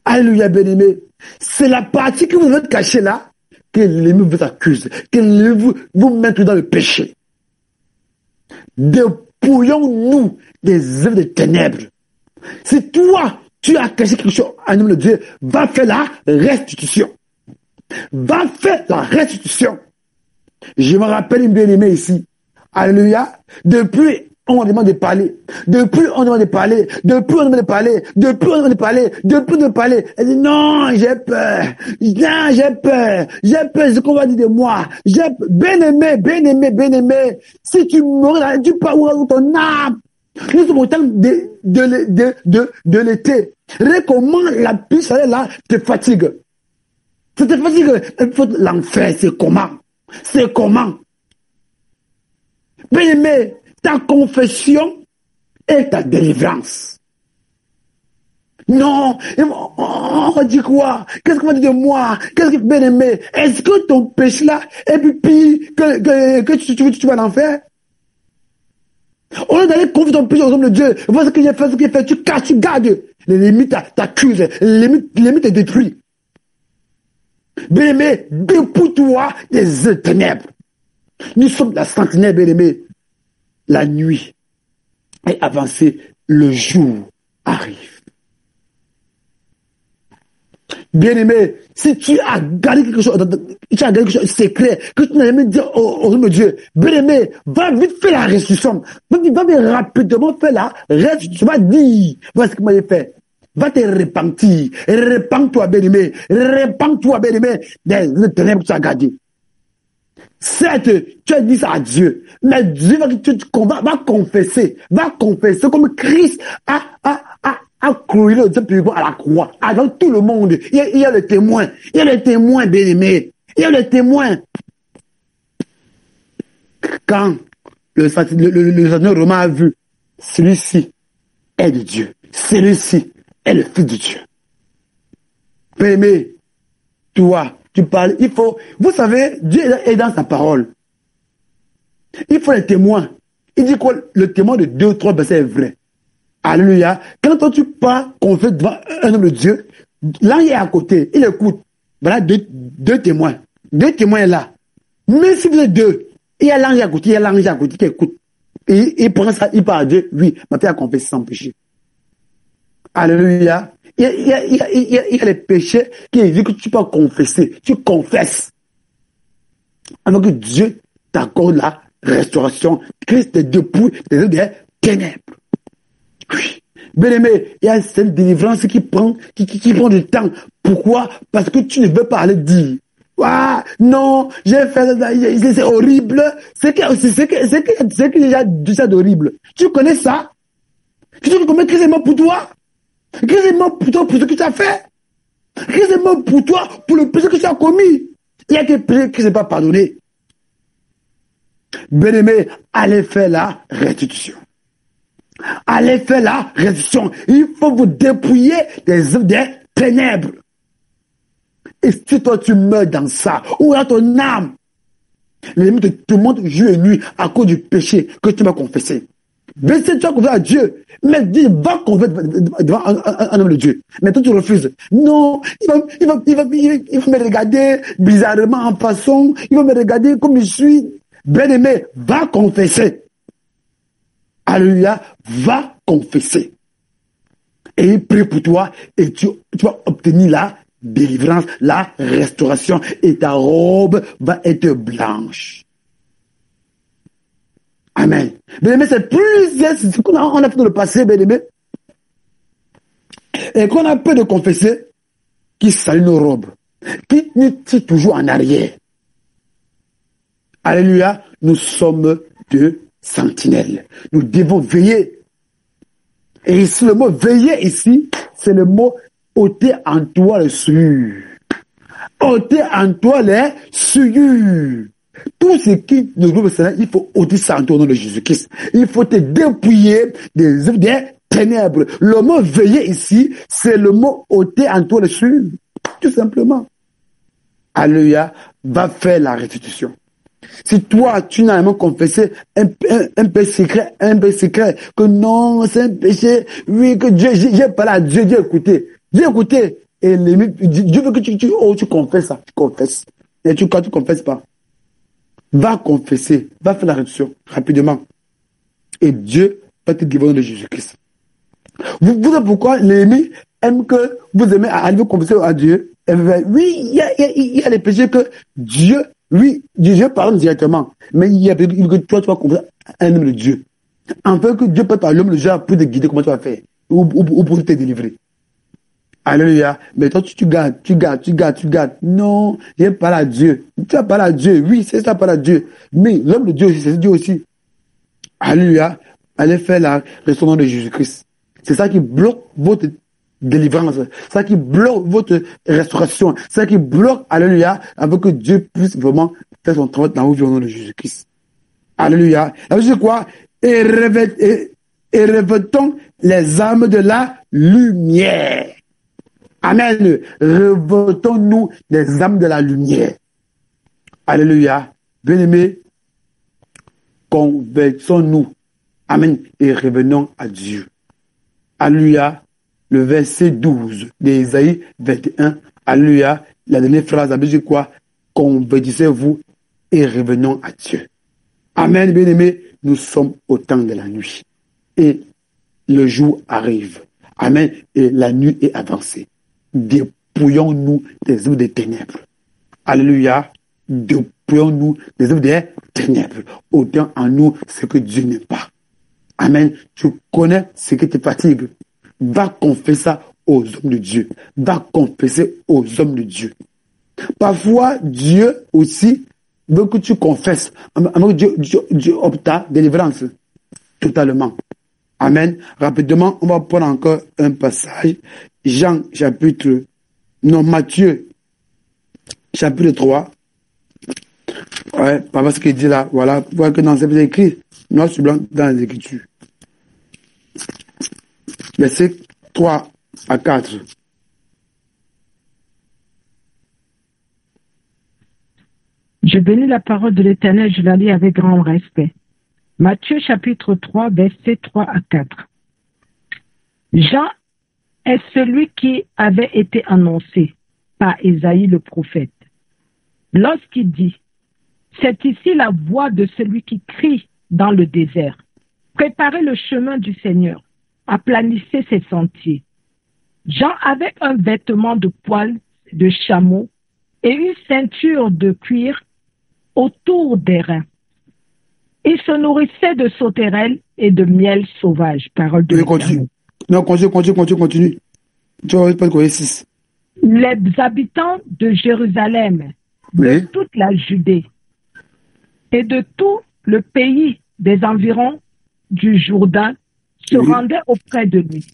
Alléluia, bien-aimé. C'est la partie que vous devez cacher là, que l'ennemi vous accuse, que l'ennemi vous mette dans le péché. Dépouillons-nous des œuvres de ténèbres. Si toi, tu as caché quelque chose en nom de Dieu, va faire la restitution. Va faire la restitution. Je me rappelle une bien-aimée ici. Alléluia. Depuis, on demande de parler. Depuis, on demande de parler. Depuis, on demande de parler. Depuis, on demande de parler. Depuis, on demande de parler. Elle dit, non, j'ai peur. Non, j'ai peur. J'ai peur de ce qu'on va dire de moi. Bien-aimé, bien-aimé, bien-aimé. Si tu mourrais, tu parles où ton âme. Nous sommes au temps de l'été. Regarde comment la puce là te fatigue. Ça te fatigue. L'enfer, c'est comment? C'est comment? Bien-aimé, ta confession et ta délivrance. Non, on va dire quoi? Qu'est-ce qu'on va dire de moi? Qu'est-ce que bien-aimé? Est-ce que ton péché là est plus pire que tu vas en faire? Au lieu d'aller confier ton péché aux hommes de Dieu, vois ce que j'ai fait, tu caches, tu gardes. Les limites t'accusent, les limites te détruisent. Bien-aimé, dépouille-toi des ténèbres. Nous sommes la sentinelle, bien-aimé. La nuit est avancée, le jour arrive. Bien-aimé, si tu as gardé quelque chose, de secret, que tu n'as jamais dit au nom de Dieu, bien-aimé, va vite faire la restitution. Va vite rapidement faire la restitution. Va dire, voilà ce que moi j'ai fait. Va te repentir. Repends-toi, bien-aimé. Repends-toi, bien-aimé, des ténèbres que tu as gardées. Certes, tu as dit ça à Dieu, mais Dieu va confesser comme Christ a cloué le Dieu publiquement à la croix, avant tout le monde. Il y a le témoin, bien-aimé, il y a le témoin. Quand le Seigneur Romain a vu, celui-ci est de Dieu, celui-ci est le Fils de Dieu. Bien-aimé, toi, tu parles, vous savez, Dieu est dans sa parole. Il faut les témoins. Il dit quoi? Le témoin de 2 ou 3 versets est vrai. Alléluia. Quand toi tu parles, qu'on fait devant un homme de Dieu, l'ange est à côté, il écoute. Voilà deux témoins. 2 témoins là. Mais si vous êtes 2, il y a l'ange à côté, qui écoute. Et il prend ça, il parle à Dieu, oui, ma fille a confessé sans péché. Alléluia. Il y a les péchés qui exigent que tu peux confesser. Tu confesses. Alors que Dieu t'accorde la restauration. Christ te dépouille des ténèbres. Oui. Bien-aimé, il y a cette délivrance qui prend du temps. Pourquoi? Parce que tu ne veux pas aller dire. Ah, non, j'ai fait ça, c'est horrible. C'est que déjà dit ça d'horrible. Tu connais ça? Tu sais combien Christ est mort pour toi? Christ est mort pour toi pour ce que tu as fait. Christ est mort pour toi pour le péché que tu as commis. Il y a des péchés qui ne sont pas pardonnés. Bien-aimé, allez faire la restitution. allez faire la restitution. Il faut vous dépouiller des œuvres des ténèbres. Et si toi tu meurs dans ça, ou dans ton âme, l'ennemi te montre jour et nuit à cause du péché que tu m'as confessé. Mais si tu as confié à Dieu, mais dis, va confesser devant un homme de Dieu. Mais toi tu refuses. Non, il va me regarder bizarrement en façon, il va me regarder comme je suis. Bien-aimé, va confesser. Alléluia, va confesser. Et il prie pour toi et tu vas obtenir la délivrance, la restauration et ta robe va être blanche. Amen. Bien-aimé, c'est plusieurs ce qu'on a fait dans le passé, bien-aimé. Et qu'on a peur de confesser, qui salit nos robes, qui nous tire toujours en arrière. Alléluia, nous sommes deux sentinelles. Nous devons veiller. Et ici, le mot veiller ici, c'est le mot ôter en toi le souillure. Ôter en toi les souillures. Tout ce qui nous groupe, il faut ôter ça en toi au nom de Jésus-Christ. Il faut te dépouiller des œuvres des ténèbres. Le mot veiller ici, c'est le mot ôter en toi le souillure. Tout simplement. Alléluia, va faire la restitution. Si toi, tu n'as jamais confessé un péché secret, que non, c'est un péché, oui, que Dieu, j'ai parlé à Dieu, Dieu écouté, et Dieu veut que tu confesses ça, tu confesses. Et quand tu confesses pas, va confesser, va faire la réduction, rapidement. Et Dieu va te délivrer de Jésus-Christ. Vous savez pourquoi l'ennemi aime que vous aimez aller confesser à Dieu? Oui, il y a les péchés que Dieu, oui, Dieu parle directement, mais il y a que toi, tu vas confesser à un homme de Dieu. Enfin que Dieu peut parler à l'homme de Dieu pour te guider comment tu vas faire, ou pour te délivrer. Alléluia. Mais toi, tu gardes. Non, j'ai parlé à Dieu. Tu as parlé à Dieu. Oui, c'est ça, parler à Dieu. Mais l'homme de Dieu aussi, c'est Dieu aussi. Alléluia. Allez faire la restauration de Jésus-Christ. C'est ça qui bloque votre délivrance. C'est ça qui bloque votre restauration. C'est ça qui bloque, alléluia, afin que Dieu puisse vraiment faire son travail dans vos vies au nom de Jésus-Christ. Alléluia. Alors, c'est quoi? Et revêtons les armes de la lumière. Amen. Revêtons-nous des âmes de la lumière. Alléluia. Bien-aimés, convertissons-nous. Amen. Et revenons à Dieu. Alléluia. Le verset 12 d'Ésaïe 21. Alléluia. La dernière phrase, ça veut dire quoi? Convertissez-vous et revenons à Dieu. Amen. Bien-aimés, nous sommes au temps de la nuit. Et le jour arrive. Amen. Et la nuit est avancée. Dépouillons-nous des œuvres des ténèbres. Alléluia. Dépouillons-nous des œuvres des ténèbres. Autant en nous ce que Dieu n'aime pas. Amen. Tu connais ce qui te fatigue. Va confesser ça aux hommes de Dieu. Va confesser aux hommes de Dieu. Parfois, Dieu aussi veut que tu confesses. Dieu opte ta délivrance. Totalement. Amen. Rapidement, on va prendre encore un passage. Matthieu, chapitre 3. Ouais, par ce qu'il dit là, voilà. Vous voyez que dans c'est écrit, noir sur blanc dans les Écritures. Verset 3 à 4. Je bénis la parole de l'Éternel, je la lis avec grand respect. Matthieu chapitre 3, versets 3 à 4. Jean est celui qui avait été annoncé par Ésaïe le prophète. Lorsqu'il dit, c'est ici la voix de celui qui crie dans le désert. Préparez le chemin du Seigneur, aplanissez ses sentiers. Jean avait un vêtement de poil de chameau et une ceinture de cuir autour des reins. Il se nourrissait de sauterelles et de miel sauvage. Parole de l'Éternel. Non, continue. Tu vas pas le 6. Les habitants de Jérusalem, de toute la Judée et de tout le pays des environs du Jourdain se rendaient auprès de lui.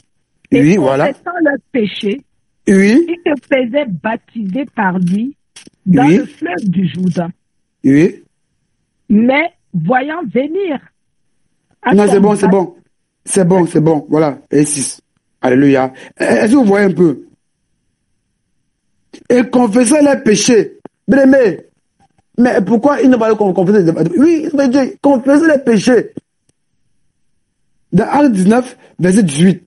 Et confessant leurs péchés, ils se faisaient baptiser par lui dans le fleuve du Jourdain. Mais voyant venir. Non, c'est bon. C'est bon, voilà, et 6. Alléluia. Est-ce que vous voyez un peu? Et confesser les péchés. Bien-aimé, mais pourquoi il ne va pas confesser les péchés? Oui, il va dire, confesser les péchés. Dans Acte 19, verset 18,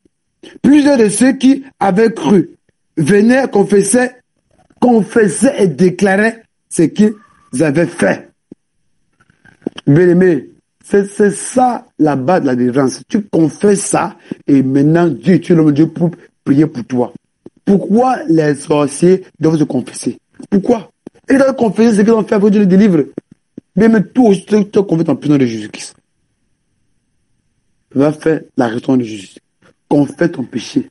plusieurs de ceux qui avaient cru venaient confesser et déclarer ce qu'ils avaient fait. Bien-aimé, c'est ça la base de la délivrance. Tu confesses ça et maintenant Dieu, tu es l'homme de Dieu pour prier pour toi. Pourquoi les sorciers doivent se confesser? Pourquoi? Ils doivent confesser ce qu'ils ont fait pour Dieu les délivre. Mais toi aussi, tu te confesses en puissance de Jésus-Christ. Va faire la réponse de Jésus. Confesse ton péché.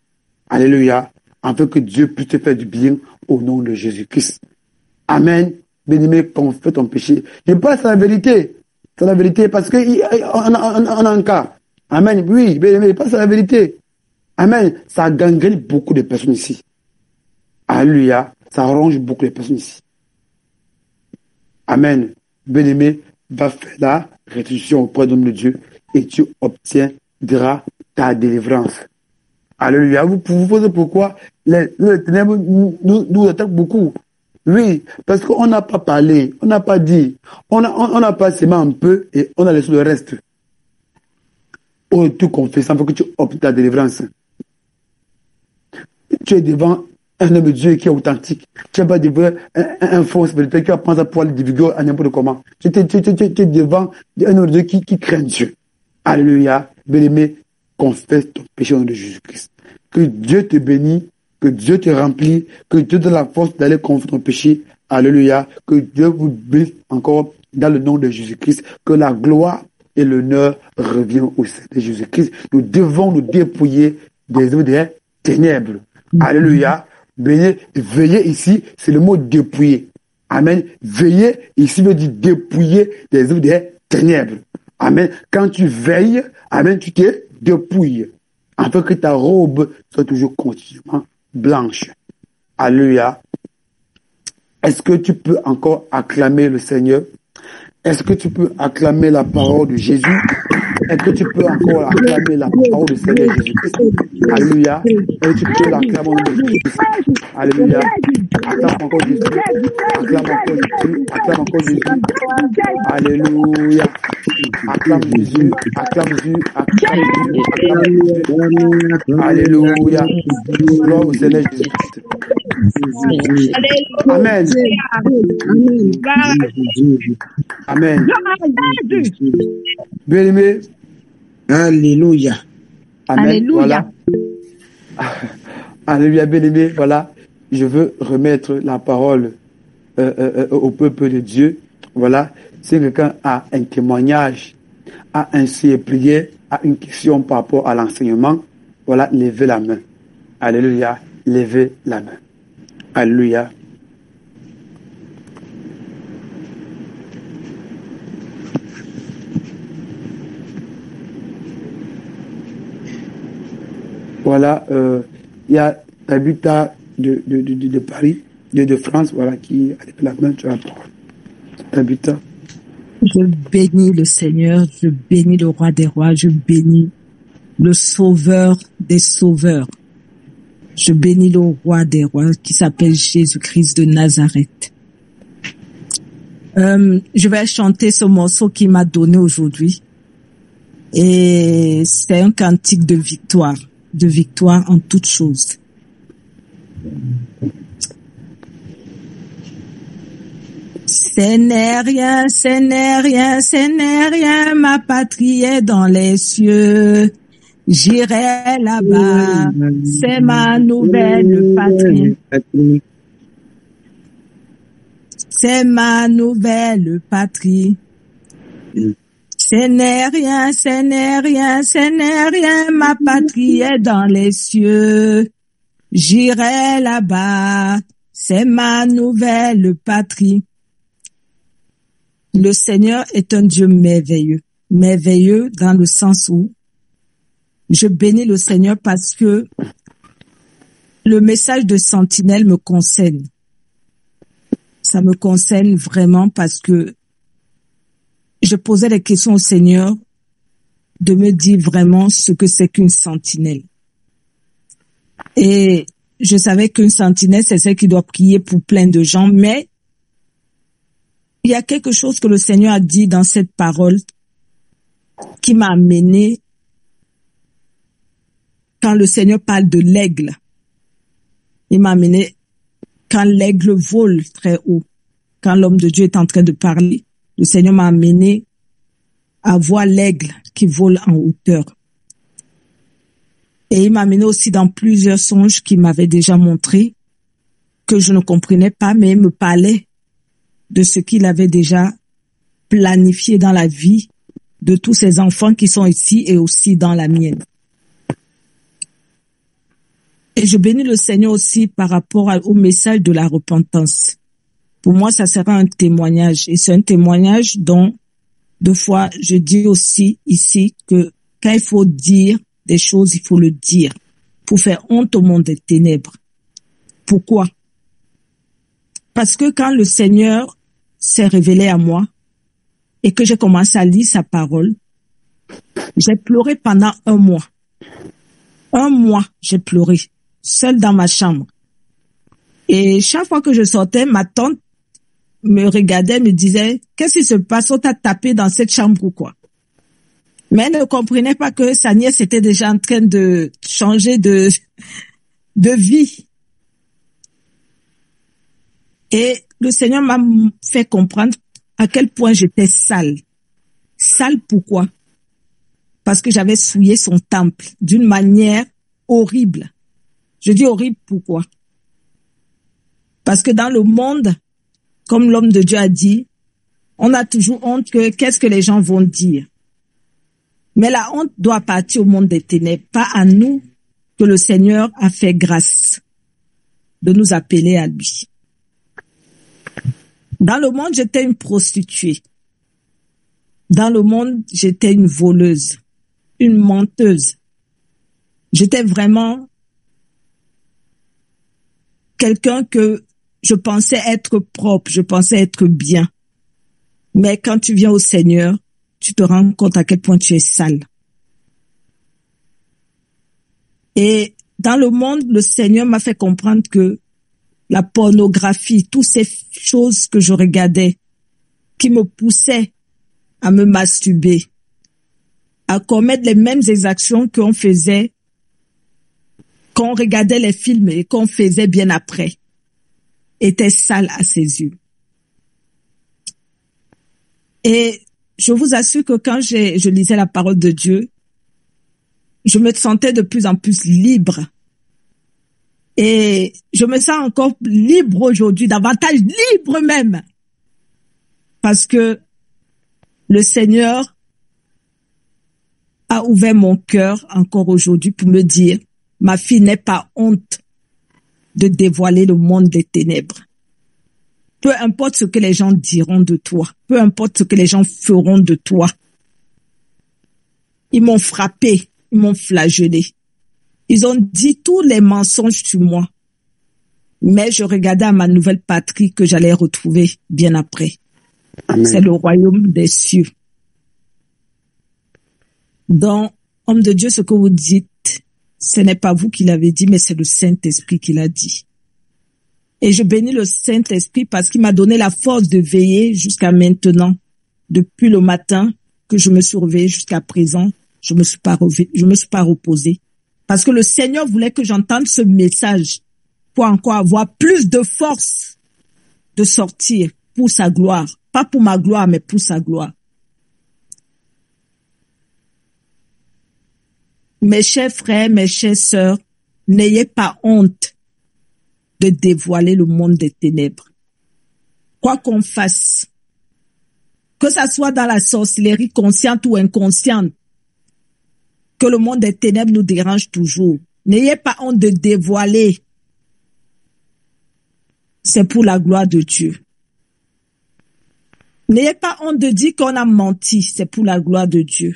Alléluia. Afin que Dieu puisse te faire du bien au nom de Jésus-Christ. Amen. Bien-aimé, confesse ton péché. Je parle, c'est la vérité. C'est la vérité parce qu'on a un cas. Amen. Oui, bien-aimé, c'est la vérité. Amen. Ça gangrène beaucoup de personnes ici. Alléluia. Ça arrange beaucoup de personnes ici. Amen. Bien-aimé, va faire la restitution auprès de l'homme de Dieu et tu obtiendras ta délivrance. Alléluia. Vous pouvez poser pourquoi les ténèbres nous attaquent beaucoup. Oui, parce qu'on n'a pas parlé, on n'a pas dit, on n'a pas sémé un peu et on a laissé le reste. On tout confesse, il faut que tu obtiennes ta délivrance. Tu es devant un homme de Dieu qui est authentique. Tu n'es pas devant un faux spirituel qui va penser à pouvoir le divulguer à n'importe comment. Tu es devant un homme de Dieu qui craint Dieu. Alléluia. Bien-aimé, confesse ton péché au nom de Jésus-Christ. Que Dieu te bénisse, que Dieu te remplit, que Dieu te donne la force d'aller confesser ton péché. Alléluia. Que Dieu vous bénisse encore dans le nom de Jésus-Christ. Que la gloire et l'honneur reviennent au Seigneur de Jésus-Christ. Nous devons nous dépouiller des œuvres des ténèbres. Alléluia. Veillez ici, c'est le mot dépouiller. Amen. Veiller ici veut dire dépouiller des œuvres des ténèbres. Amen. Quand tu veilles, amen, tu te dépouilles. Afin que ta robe soit toujours continuellement blanche. Alléluia. Est-ce que tu peux encore acclamer le Seigneur? Est-ce que tu peux acclamer la parole de Jésus? Est-ce que tu peux encore acclamer la parole du Seigneur Jésus-Christ? Alléluia. Et tu peux l'acclamer au nom de Jésus-Christ. Alléluia. Acclame encore Jésus. Acclame encore Jésus. Acclame encore Jésus. Alléluia. Acclame Jésus. Acclame Jésus. Acclame Jésus. Acclame Jésus. Alléluia. Gloire au Seigneur Jésus-Christ. Amen. Amen. Bien-aimé. Alléluia. Amen. Alléluia. Voilà. Alléluia, bien-aimé. Voilà. Je veux remettre la parole au peuple de Dieu. Voilà. Si quelqu'un a un témoignage, a un souhait prier, a une question par rapport à l'enseignement, voilà, levez la main. Alléluia. Levez la main. Alléluia. Voilà, il y a Tabitha de Paris, de France, voilà, qui a levé la main, tu as la parole. Tabitha. Je bénis le Seigneur, je bénis le roi des rois, je bénis le sauveur des sauveurs. Je bénis le roi des rois qui s'appelle Jésus-Christ de Nazareth. Je vais chanter ce morceau qu'il m'a donné aujourd'hui. Et c'est un cantique de victoire en toutes choses. Ce n'est rien, ce n'est rien, ce n'est rien, ma patrie est dans les cieux. J'irai là-bas, c'est ma nouvelle patrie. C'est ma nouvelle patrie. Ce n'est rien, ce n'est rien, ce n'est rien, ma patrie est dans les cieux. J'irai là-bas, c'est ma nouvelle patrie. Le Seigneur est un Dieu merveilleux. Merveilleux dans le sens où je bénis le Seigneur parce que le message de Sentinelle me concerne. Ça me concerne vraiment parce que je posais des questions au Seigneur. de me dire vraiment ce que c'est qu'une sentinelle. Et je savais qu'une sentinelle, c'est celle qui doit prier pour plein de gens, mais il y a quelque chose que le Seigneur a dit dans cette parole qui m'a amené quand le Seigneur parle de l'aigle. Il m'a amené quand l'aigle vole très haut. Quand l'homme de Dieu est en train de parler, le Seigneur m'a amené à voir l'aigle qui vole en hauteur. Et il m'a amené aussi dans plusieurs songes qu'il m'avait déjà montré, que je ne comprenais pas, mais il me parlait de ce qu'il avait déjà planifié dans la vie de tous ces enfants qui sont ici et aussi dans la mienne. Et je bénis le Seigneur aussi par rapport au message de la repentance. Pour moi, ça sera un témoignage. Et c'est un témoignage dont, deux fois, je dis aussi ici que quand il faut dire des choses, il faut le dire pour faire honte au monde des ténèbres. Pourquoi? Parce que quand le Seigneur s'est révélé à moi et que j'ai commencé à lire sa parole, j'ai pleuré pendant 1 mois. 1 mois, j'ai pleuré, seule dans ma chambre. Et chaque fois que je sortais, ma tante me regardait, me disait, qu'est-ce qui se passe? On t'a tapé dans cette chambre ou quoi? Mais elle ne comprenait pas que sa nièce était déjà en train de changer de vie. Et le Seigneur m'a fait comprendre à quel point j'étais sale. Sale pourquoi? Parce que j'avais souillé son temple d'une manière horrible. Je dis horrible pourquoi? Parce que dans le monde, comme l'homme de Dieu a dit, on a toujours honte que qu'est-ce que les gens vont dire. Mais la honte doit partir au monde des ténèbres, pas à nous que le Seigneur a fait grâce de nous appeler à lui. Dans le monde, j'étais une prostituée. Dans le monde, j'étais une voleuse, une menteuse. J'étais vraiment quelqu'un que je pensais être propre, je pensais être bien. Mais quand tu viens au Seigneur, tu te rends compte à quel point tu es sale. Et dans le monde, le Seigneur m'a fait comprendre que la pornographie, toutes ces choses que je regardais, qui me poussaient à me masturber, à commettre les mêmes exactions qu'on faisait quand on regardait les films et qu'on faisait bien après, étaient sales à ses yeux. Et je vous assure que quand je lisais la parole de Dieu, je me sentais de plus en plus libre. Et je me sens encore libre aujourd'hui, davantage libre même. Parce que le Seigneur a ouvert mon cœur encore aujourd'hui pour me dire, ma fille, n'aie pas honte de dévoiler le monde des ténèbres. Peu importe ce que les gens diront de toi, peu importe ce que les gens feront de toi. Ils m'ont frappé, ils m'ont flagellé. Ils ont dit tous les mensonges sur moi. Mais je regardais à ma nouvelle patrie que j'allais retrouver bien après. Amen. C'est le royaume des cieux. Donc, homme de Dieu, ce que vous dites, ce n'est pas vous qui l'avez dit, mais c'est le Saint-Esprit qui l'a dit. Et je bénis le Saint-Esprit parce qu'il m'a donné la force de veiller jusqu'à maintenant. Depuis le matin que je me suis réveillée jusqu'à présent, je me suis pas reposée. Parce que le Seigneur voulait que j'entende ce message pour encore avoir plus de force de sortir pour sa gloire. Pas pour ma gloire, mais pour sa gloire. Mes chers frères, mes chères sœurs, n'ayez pas honte de dévoiler le monde des ténèbres. Quoi qu'on fasse, que ça soit dans la sorcellerie consciente ou inconsciente, que le monde des ténèbres nous dérange toujours. N'ayez pas honte de dévoiler. C'est pour la gloire de Dieu. N'ayez pas honte de dire qu'on a menti. C'est pour la gloire de Dieu.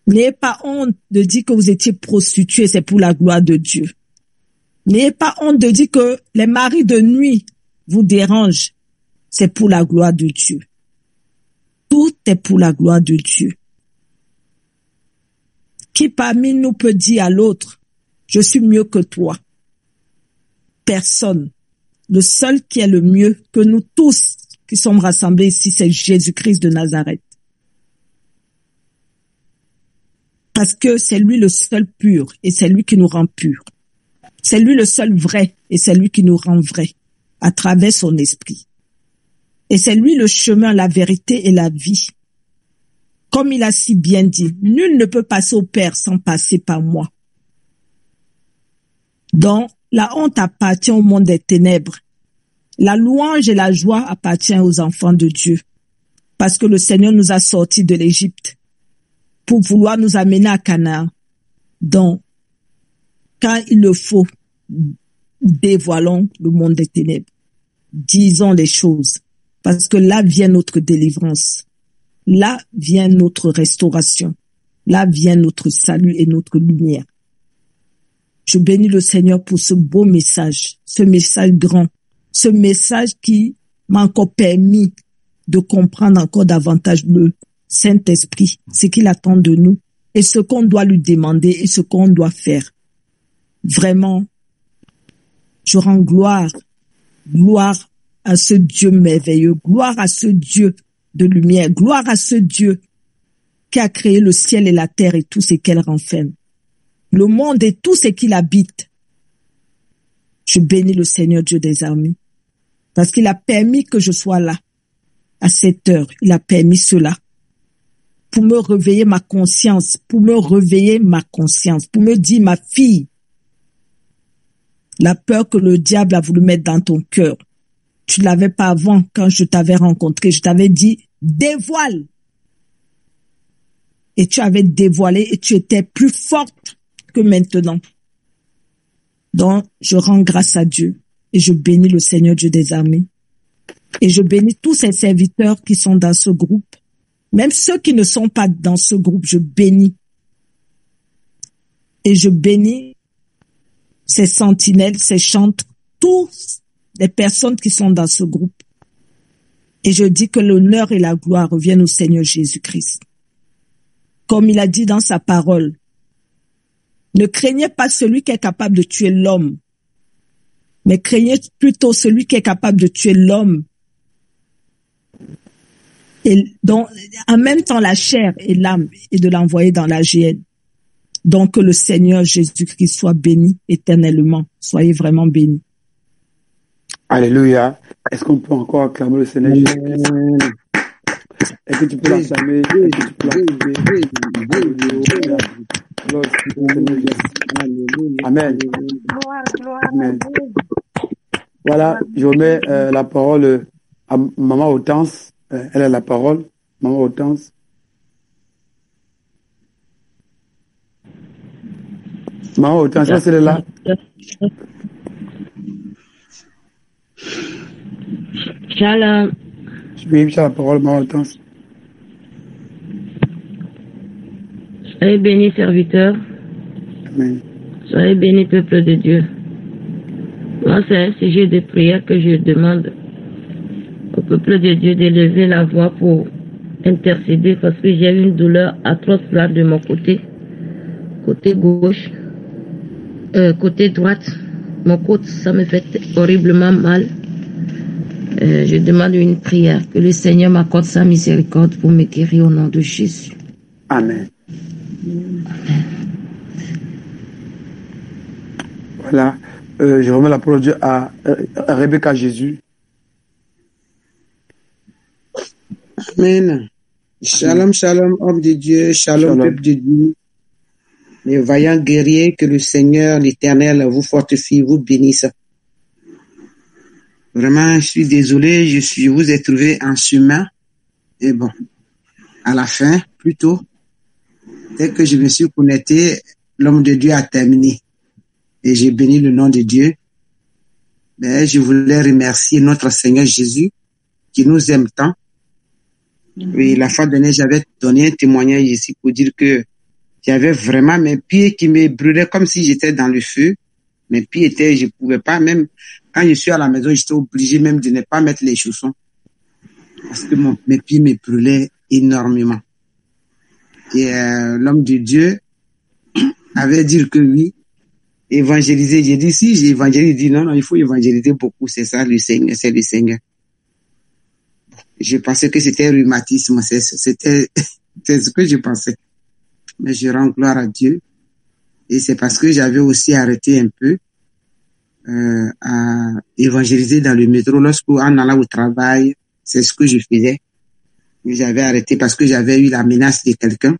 N'ayez pas honte de dire que vous étiez prostituée. C'est pour la gloire de Dieu. N'ayez pas honte de dire que les maris de nuit vous dérangent. C'est pour la gloire de Dieu. Tout est pour la gloire de Dieu. Qui parmi nous peut dire à l'autre, je suis mieux que toi? Personne. Le seul qui est le mieux que nous tous qui sommes rassemblés ici, c'est Jésus-Christ de Nazareth. Parce que c'est lui le seul pur et c'est lui qui nous rend purs. C'est lui le seul vrai et c'est lui qui nous rend vrai à travers son esprit. Et c'est lui le chemin, la vérité et la vie. Comme il a si bien dit, nul ne peut passer au Père sans passer par moi. Donc, la honte appartient au monde des ténèbres. La louange et la joie appartiennent aux enfants de Dieu. Parce que le Seigneur nous a sortis de l'Égypte pour vouloir nous amener à Canaan. Donc, quand il le faut, dévoilons le monde des ténèbres. Disons les choses. Parce que là vient notre délivrance. Là vient notre restauration. Là vient notre salut et notre lumière. Je bénis le Seigneur pour ce beau message, ce message grand, ce message qui m'a encore permis de comprendre encore davantage le Saint-Esprit, ce qu'il attend de nous et ce qu'on doit lui demander et ce qu'on doit faire. Vraiment, je rends gloire à ce Dieu merveilleux, gloire à ce Dieu de lumière, gloire à ce Dieu qui a créé le ciel et la terre et tout ce qu'elle renferme, le monde et tout ce qu'il habite. Je bénis le Seigneur Dieu des armées parce qu'il a permis que je sois là à cette heure. Il a permis cela pour me réveiller ma conscience, pour me dire, ma fille, la peur que le diable a voulu mettre dans ton cœur, tu l'avais pas avant quand je t'avais rencontré. Je t'avais dit, dévoile. Et tu avais dévoilé et tu étais plus forte que maintenant. Donc, je rends grâce à Dieu et je bénis le Seigneur Dieu des armées. Et je bénis tous ces serviteurs qui sont dans ce groupe. Même ceux qui ne sont pas dans ce groupe, je bénis. Et je bénis ces sentinelles, ces chantres, tous les personnes qui sont dans ce groupe. Et je dis que l'honneur et la gloire reviennent au Seigneur Jésus-Christ. Comme il a dit dans sa parole, ne craignez pas celui qui est capable de tuer l'homme, mais craignez plutôt celui qui est capable de tuer l'homme. Et donc, en même temps, la chair et l'âme, et de l'envoyer dans la géhenne. Donc, que le Seigneur Jésus-Christ soit béni éternellement. Soyez vraiment bénis. Alléluia. Est-ce qu'on peut encore acclamer le Seigneur Jésus-Christ? Est-ce que tu peux l'acclamer? Amen. Amen. Voilà, je remets la parole à Maman Hortense. Elle a la parole. Maman Hortense. Maman Hortense, est-ce qu'elle est là? Shalom. Oui, tu as la parole, Maman Hortense. Soyez bénis, serviteurs. Amen. Soyez bénis, peuple de Dieu. Moi, c'est un sujet de prière que je demande au peuple de Dieu d'élever la voix pour intercéder parce que j'ai une douleur atroce là de mon côté gauche, côté droite. Mon côte, ça me fait horriblement mal. Je demande une prière, que le Seigneur m'accorde sa miséricorde pour me guérir au nom de Jésus. Amen. Amen. Voilà. Je remets la parole de Dieu à Rebecca Jésus. Amen. Shalom, shalom, homme de Dieu, shalom, peuple de Dieu. Les vaillants guerriers, que le Seigneur, l'Éternel, vous fortifie, vous bénisse. Vraiment, je suis désolé, je vous ai trouvé en chemin. Et bon, à la fin, plutôt, dès que je me suis connecté, l'homme de Dieu a terminé. Et j'ai béni le nom de Dieu. Mais je voulais remercier notre Seigneur Jésus, qui nous aime tant. Oui, la fois dernière, j'avais donné un témoignage ici pour dire que j'avais vraiment mes pieds qui me brûlaient comme si j'étais dans le feu. Mes pieds étaient, je pouvais pas même, quand je suis à la maison, j'étais obligé même de ne pas mettre les chaussons. Parce que mes pieds me brûlaient énormément. Et l'homme de Dieu avait dit que oui, évangéliser. J'ai dit si j'évangélise, il dit non, il faut évangéliser beaucoup, c'est ça le Seigneur, c'est le Seigneur. Je pensais que c'était rhumatisme, c'est ce que je pensais. Mais je rends gloire à Dieu. Et c'est parce que j'avais aussi arrêté un peu à évangéliser dans le métro. Lorsqu'on allait au travail, c'est ce que je faisais. J'avais arrêté parce que j'avais eu la menace de quelqu'un.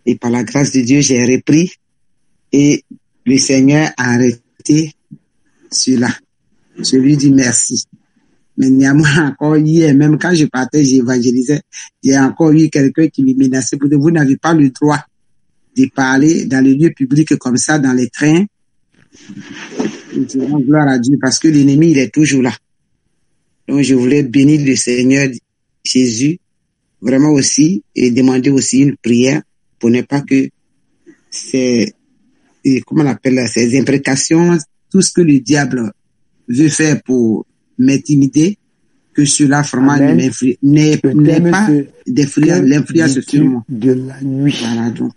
Et par la grâce de Dieu, j'ai repris. Et le Seigneur a arrêté cela. Je lui dis merci. Mais néanmoins, encore hier, même quand je partais, j'évangélisais, j'ai encore eu quelqu'un qui me menaçait pour dire, vous n'avez pas le droit de parler dans les lieux publics comme ça, dans les trains. Et je rends gloire à Dieu parce que l'ennemi, il est toujours là. Donc, je voulais bénir le Seigneur Jésus, vraiment aussi, et demander aussi une prière pour ne pas que comment on appelle ces imprécations, tout ce que le diable veut faire pour m'intimider, que cela vraiment n'ait pas l'influence sur moi. De la nuit. Voilà, donc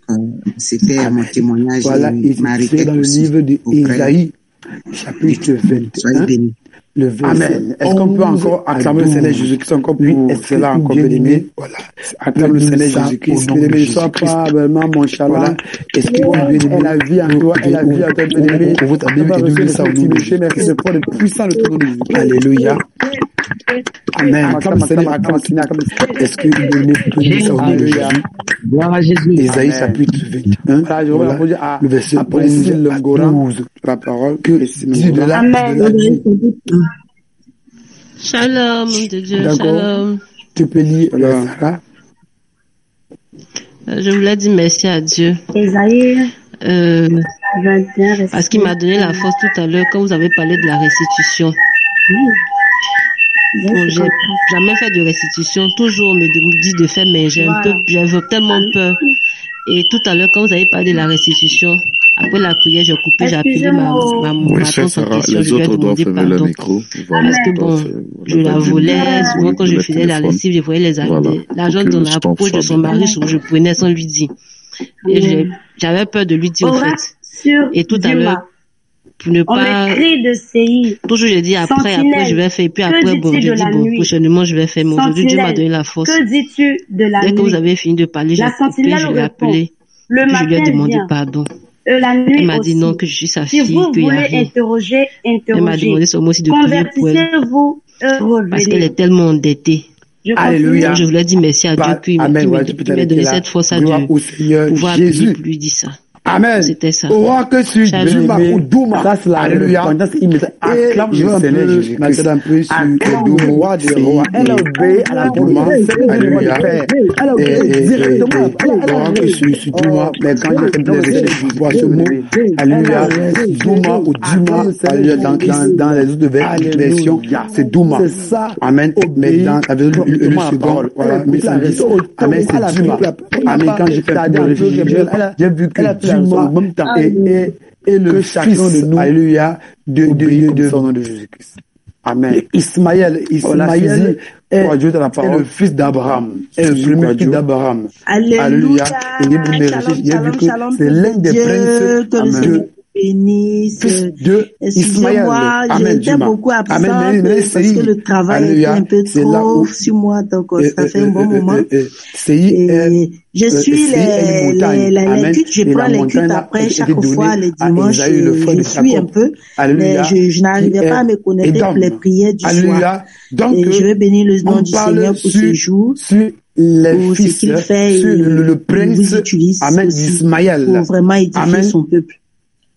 c'était mon témoignage. Voilà, et c'est dans le livre d'Ésaïe, chapitre 21. Soyez bénis. Amen. Est-ce qu'on peut encore acclamer le Seigneur Jésus-Christ encore pour cela encore béni? Voilà. Acclame le Seigneur Jésus-Christ. Ne sois pas vraiment mon chaland. Est-ce que tu es la vie en toi, et la vie en toi, bien-aimé? Pour votre Bible et de ça, vous merci de prendre le puissant le tour de Jésus. Alléluia. Amen. Acclame le Seigneur, acclame le Seigneur. Est-ce que tu es béni ça au nom de Jésus? Gloire à Jésus. Ésaïe chapitre 21. Voilà, je reviens pour dire le verset 11, la parole que dit de la Shalom, mon de Dieu, shalom. Tu peux lire Sarah. Je voulais dire merci à Dieu. Ésaïe 21, parce qu'il m'a donné la force tout à l'heure quand vous avez parlé de la restitution. Bon, j'ai jamais fait de restitution, toujours on me dit de faire, mais j'avais tellement peur. Et tout à l'heure, quand vous avez parlé de la restitution, après la prière, j'ai coupé, j'ai appelé ma tante en question, je lui ai demandé pardon. Parce que bon, je la volais, souvent quand je faisais la lessive, je voyais l'argent dans la poche de son mari, je prenais sans lui dire. Et j'avais peur de lui dire en fait. Et tout à l'heure, pour ne pas, toujours je dis après je vais faire, et puis après bon, je dis bon, prochainement je vais faire, mais aujourd'hui Dieu m'a donné la force. Que dis-tu de la nuit? Dès que vous avez fini de parler, j'ai coupé, je l'ai appelé, puis je lui ai demandé pardon. Elle m'a dit non, que je suis sa fille, qu'il y a rien. Elle m'a demandé seulement aussi de prier pour elle, parce qu'elle est tellement endettée. Alléluia. Je voulais dire merci à Dieu qui m'a donné cette force à Dieu, pouvoir lui dire ça. Amen. C'était ça. Roi que suis Duma ou Douma. Ça c'est la repentance immédiate. Acclame le Seigneur Jésus-Christ. Un peu sur le roi des rois. Elle obéit à la Douma. Alléluia. Elle obéit directement. Roi que suis Douma. Mais quand il y a un peu de je vois ce mot. Alléluia. Douma ou Duma. Alléluia. Dans les autres versions, c'est Douma. C'est ça. Amen. Mais dans la version le second, voilà. Amen. C'est Duma. Amen. Quand j'ai fait j'ai vu que en même temps et le fils de nous, alléluia, de son nom de Jésus-Christ. Amen. Et Ismaël est le fils d'Abraham, est le premier fils d'Abraham. Alléluia. Et j'ai vu que c'est l'un des princes de bénisse. Excusez-moi, j'étais beaucoup absente parce que le travail était un peu trop sur moi, donc ça fait un bon moment. Je suis les cuites, je prends les cuites après chaque fois, les dimanches, je suis un peu, mais je n'arrivais pas à me connecter pour les prières du soir. Et je vais bénir le nom du Seigneur pour ce jour. Les fils, ce qu'il fait, sur le prince, Amen, d'Ismaël. Pour vraiment édifier son peuple.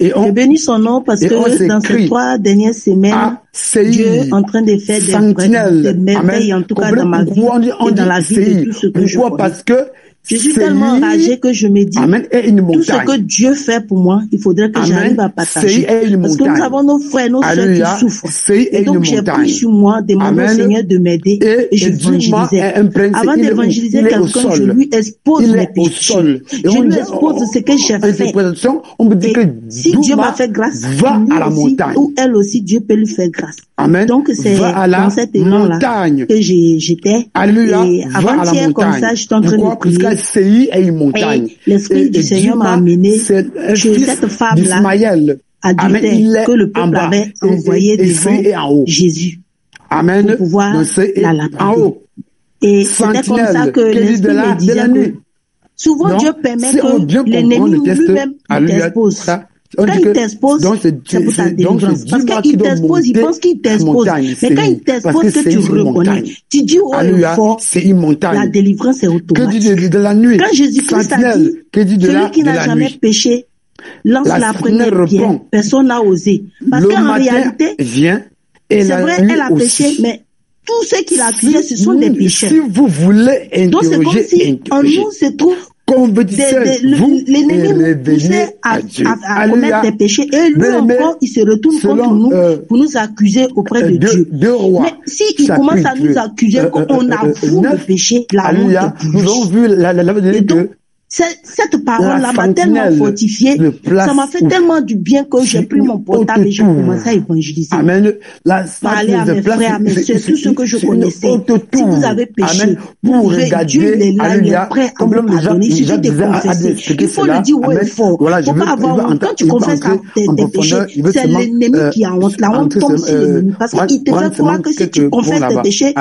Et je bénis son nom parce que dans ces 3 dernières semaines, Dieu est en train de faire des merveilles, en tout cas dans ma vie et dans la vie de tous ceux que je connais. Parce que je suis tellement enragée que je me dis, tout ce que Dieu fait pour moi, il faudrait que j'arrive à partager. Parce que nous avons nos frères, nos soeurs qui souffrent. Et donc j'ai pris sur moi, demandé au Seigneur de m'aider et je évangélisais. Avant d'évangéliser quelqu'un, je lui expose mes péchés. Je lui expose ce que j'ai fait. Et si Dieu m'a fait grâce, lui aussi, ou elle aussi, Dieu peut lui faire grâce. Amen. Donc, c'est dans cet élan-là que j'étais. Alléluia. Et avant-hier, comme ça, je suis en train de prier. Parce que CI est une montagne. Et l'Esprit du Seigneur m'a amené chez cette femme-là, adultère, que le peuple avait envoyé devant Jésus. Amen. Pour pouvoir la lapider. Et c'était comme ça que l'Esprit me disait que souvent Dieu permet que l'ennemi lui-même t'expose. Quand il t'expose, c'est pour ta délivrance. Parce qu'il t'expose, il pense qu'il t'expose. Mais quand il t'expose, que tu reconnais, tu dis haut et fort, la délivrance est automatique. Quand Jésus-Christ a dit, celui qui n'a jamais péché, lance la première pierre. Personne n'a osé. Parce qu'en réalité, c'est vrai, elle a péché, mais tous ceux qui l'accusaient, ce sont des pécheurs. Si vous voulez interroger, donc c'est comme si en nous se trouve l'ennemi nous poussait à commettre des péchés et lui encore il se retourne contre nous pour nous accuser auprès de Dieu. Mais s'il commence à nous accuser qu'on avoue le péché, la honte nous avons vu cette parole-là m'a tellement fortifié, ça m'a fait tellement du bien que j'ai pris mon portable et j'ai commencé à évangéliser. Amen. Parler à mes frères, à mes soeurs, tous ceux que je connaissais. Si vous avez péché, vous pouvez, Dieu il est là, il est prêt à vous pardonner. Il suffit de confesser. Il faut le dire haut et fort. Il ne faut pas avoir honte. Quand tu confesses tes péchés, c'est l'ennemi qui a honte. La honte tombe sur l'ennemi. Parce qu'il te fait croire que si tu confesses tes péchés,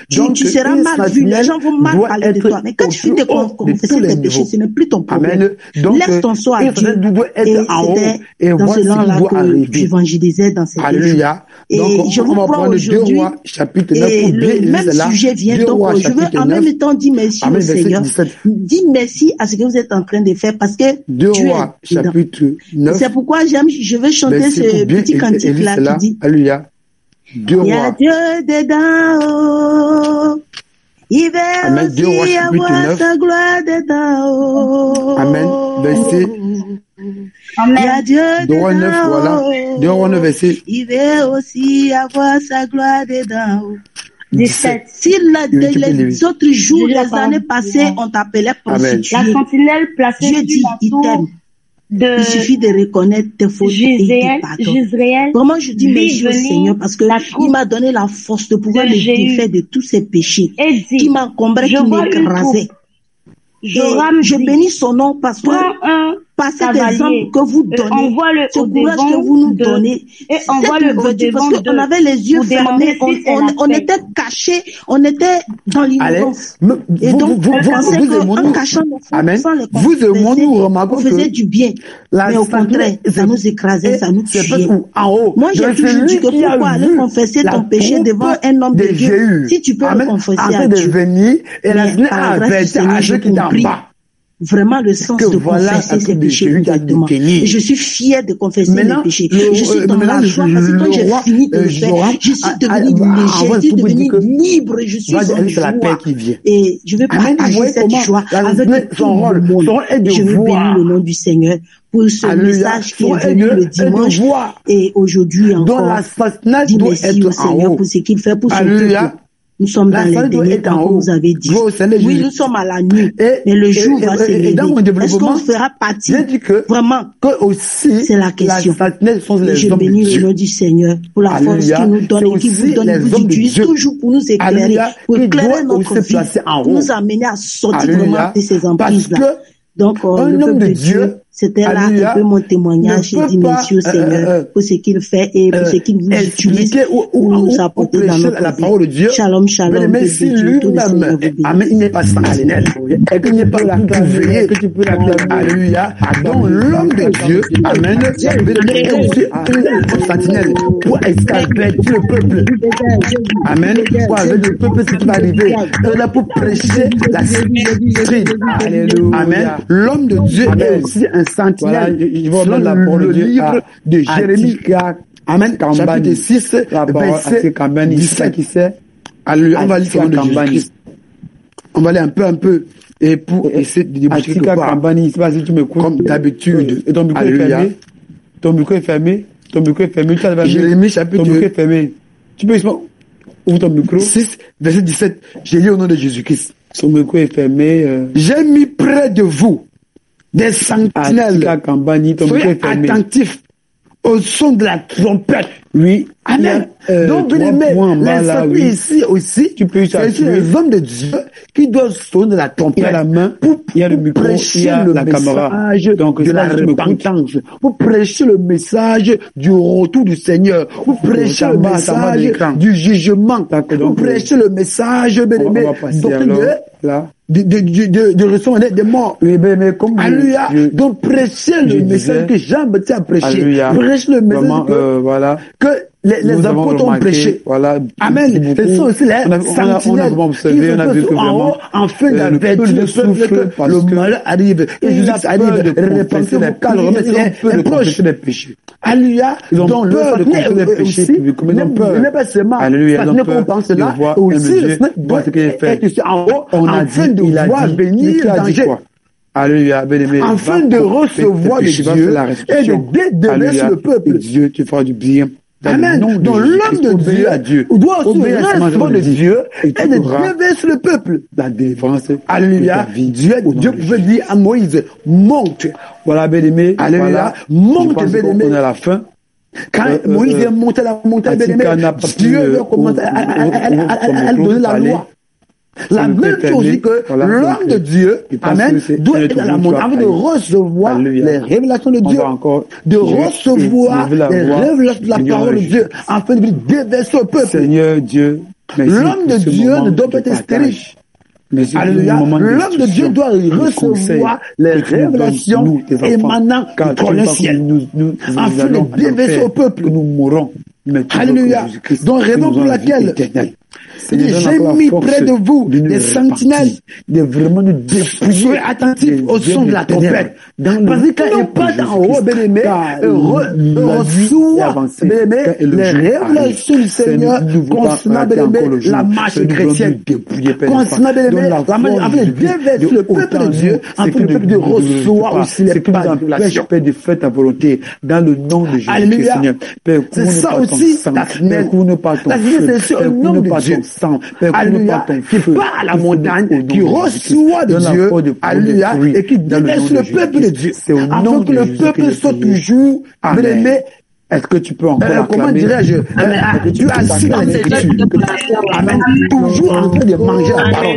tu seras mal vu. Les gens vont mal parler de toi. Mais quand tu finis de confesser tes péchés, ce n'est plus ton problème. Laisse ton soi à Dieu. Et dans ce là que j'évangélisais dans cette Alléluia. Et je vous prends aujourd'hui, et le même sujet vient. Donc, je veux en même temps dire merci au Seigneur. Dire merci à ce que vous êtes en train de faire parce que Dieu est dedans. C'est pourquoi je veux chanter ce petit cantique-là qui dit Alléluia. Il y a Dieu dedans. Il va aussi avoir sa gloire dedans. Amen. Verset. Il y a Dieu dedans. Verset. Il va aussi avoir sa gloire dedans. 17. Si les autres jours, les années passées, on t'appelait prostituée. La sentinelle placée Dieu dit, il t'aime. Il suffit de reconnaître tes fautes et tes pardons. Vraiment, je dis merci au Seigneur parce que il m'a donné la force de pouvoir me défaire de tous ces péchés qui m'encombraient, qui m'écrasaient. Je bénis son nom parce que par cet exemple que vous donnez, ce courage que vous nous donnez, cette ouverture, parce qu'on avait les yeux fermés, on était cachés, on était dans l'ignorance. Et donc, on pensait qu'en cachant nos fautes, sans les confesser, on faisait du bien. Mais au contraire, ça nous écrasait, ça nous tuait. Moi, j'ai toujours dit que pourquoi aller confesser ton péché devant un homme de Dieu, si tu peux le confesser à Dieu. Mais par la grâce du Seigneur, j'ai compris vraiment le sens de confesser ses péchés exactement. Et je suis fière de confesser mes péchés. Je suis dans la joie parce que quand j'ai fini de le faire, je suis devenu léger, je suis devenu libre, je suis en joie. Et je vais partager cette joie avec tout le monde. Je veux bénir le nom du Seigneur pour ce message qui est venu le dimanche et aujourd'hui encore. Dis merci au Seigneur pour ce qu'il fait pour son peuple. Nous sommes dans les derniers temps, comme vous avez dit. Oui, nous sommes à la nuit, mais le jour va se lever. Est-ce qu'on fera partie vraiment? C'est la question. Et je bénis le nom du Seigneur pour la force qu'il nous donne et qu'il vous donne. Vous utilisez toujours pour nous éclairer, pour éclairer notre vie, pour nous amener à sortir vraiment de ces emprises-là. Donc, le peuple de Dieu, c'était là un peu mon témoignage. J'ai dit merci au Seigneur pour ce qu'il fait et pour ce qu'il vous utilise pour nous apporter dans notre vie. Shalom, shalom. Mais si lui-même, amen, il n'est pas sentinelle, et qu'il n'est pas là pour veiller, que tu peux l'appeler. Alléluia. Donc, l'homme de Dieu, amen, il avait donné aussi une sentinelle pour escalper le peuple. Amen. Pour avec le peuple, ce qui va arriver. Là, pour prêcher la doctrine. Alléluia. Amen. L'homme de Dieu est aussi un sentinelle. Je vais dans la parole de livre de Jérémie. Amen. Chapitre 6, verset 17. Alléluia. On va lire le nom de Jésus. On va aller un peu. Et pour essayer de déboucher quelque part. Comme d'habitude. Et ton micro est fermé. Ton micro est fermé. Jérémie, chapitre 2. Ton micro est fermé. Tu peux ouvrir ton micro. 6, verset 17. J'ai lu au nom de Jésus-Christ. Son micro est fermé. J'ai mis près de vous des sentinelles. Soyez attentifs au son de la trompette. Oui. Amen. Donc, trois points en bas, les là, saints oui. ici aussi, Tu peux y c'est t'appuyer. les hommes de Dieu qui doivent sonner de la Il y trompette a la main, il y a le micro, il prêcher y a le la caméra. message Donc, de c'est la là que tu m'écoutes. repentance, pour prêcher le message du retour du Seigneur, pour prêcher ça le va, ça va de message l'écran. du jugement, D'accord, pour donc, prêcher le message, bien on aimé, va passer donc, alors, là. de recevoir des morts. Oui, mais comme Alléluia. Donc, prêcher le je message disais, que Jean-Baptiste a prêché. Alléluia. Prêche le message Vraiment, voilà. que les Nous avons apôtres ont remarqué, prêché. voilà, Amen. beaucoup. Ce sont aussi les On a sentinelles vraiment observé, qui on a vu se que en haut, vraiment, afin le d'avertir peuple le souffre peuple que parce le que mal arrive. Et ils Jésus ont arrive. peur de Répentez-vous, confesser les car le péchés. Messie Ils ont peur est de proche. confesser les péchés. Alléluia. Ils ont Donc, peur de confesser les péchés aussi, publics, comme ils ont peur. ce n'est pas seulement, Alléluia, ça ils ont n'est qu'on peur pense de là, voir aussi, un Dieu le Seigneur doit voir ce qu'il a fait. être en haut, On a afin dit, de il a voir dit, venir qui a dit danger. quoi? Alléluia, bien-aimé. Afin de recevoir de Dieu et de déverser le peuple. Et Dieu te fera du bien. Amen. Donc l'homme de Dieu doit aussi recevoir de Dieu et de déverser le peuple. La délivrance. Alléluia. Dieu pouvait dire à Moïse, monte. Voilà, bien-aimé. Alléluia. Monte, bien-aimé. On est à la fin. Quand Moïse est monté à la montagne, bien-aimé, Dieu va commencer à donner la loi. La même chose que l'homme de Dieu, amen, doit être à la montagne afin de recevoir les révélations de Dieu, de recevoir les révélations de la parole de Dieu, afin de déverser au peuple. Seigneur Dieu, l'homme de Dieu ne doit pas être stérile. Alléluia. L'homme de Dieu doit recevoir les révélations émanant du trône ciel, afin de déverser au peuple. Nous mourons. Alléluia. Donc, raison pour laquelle j'ai mis près de vous des sentinelles, vraiment nous dépouiller. Soyez attentifs au son de la trompette. Parce que quand il passe en haut, bien-aimé, reçoit, bien-aimé, les révélations du Seigneur concernant, bien-aimé, la marche chrétienne. Concernant, bien-aimé, la marche, afin de déverser le peuple de Dieu, afin que le peuple de recevoir aussi les révélations. Père, de faire ta volonté dans le nom de Jésus. Alléluia. C'est ça aussi, la finesse. La finesse, c'est un nom de Dieu. Alléluia. Qui part à la montagne, qui reçoit de Dieu. Alléluia. Et qui déverse le peuple de Dieu. Afin que le peuple soit toujours, bien-aimé. Est-ce que tu peux encore comment dirais-je, tu as assis dans les études. Amen. Toujours en train de manger la parole.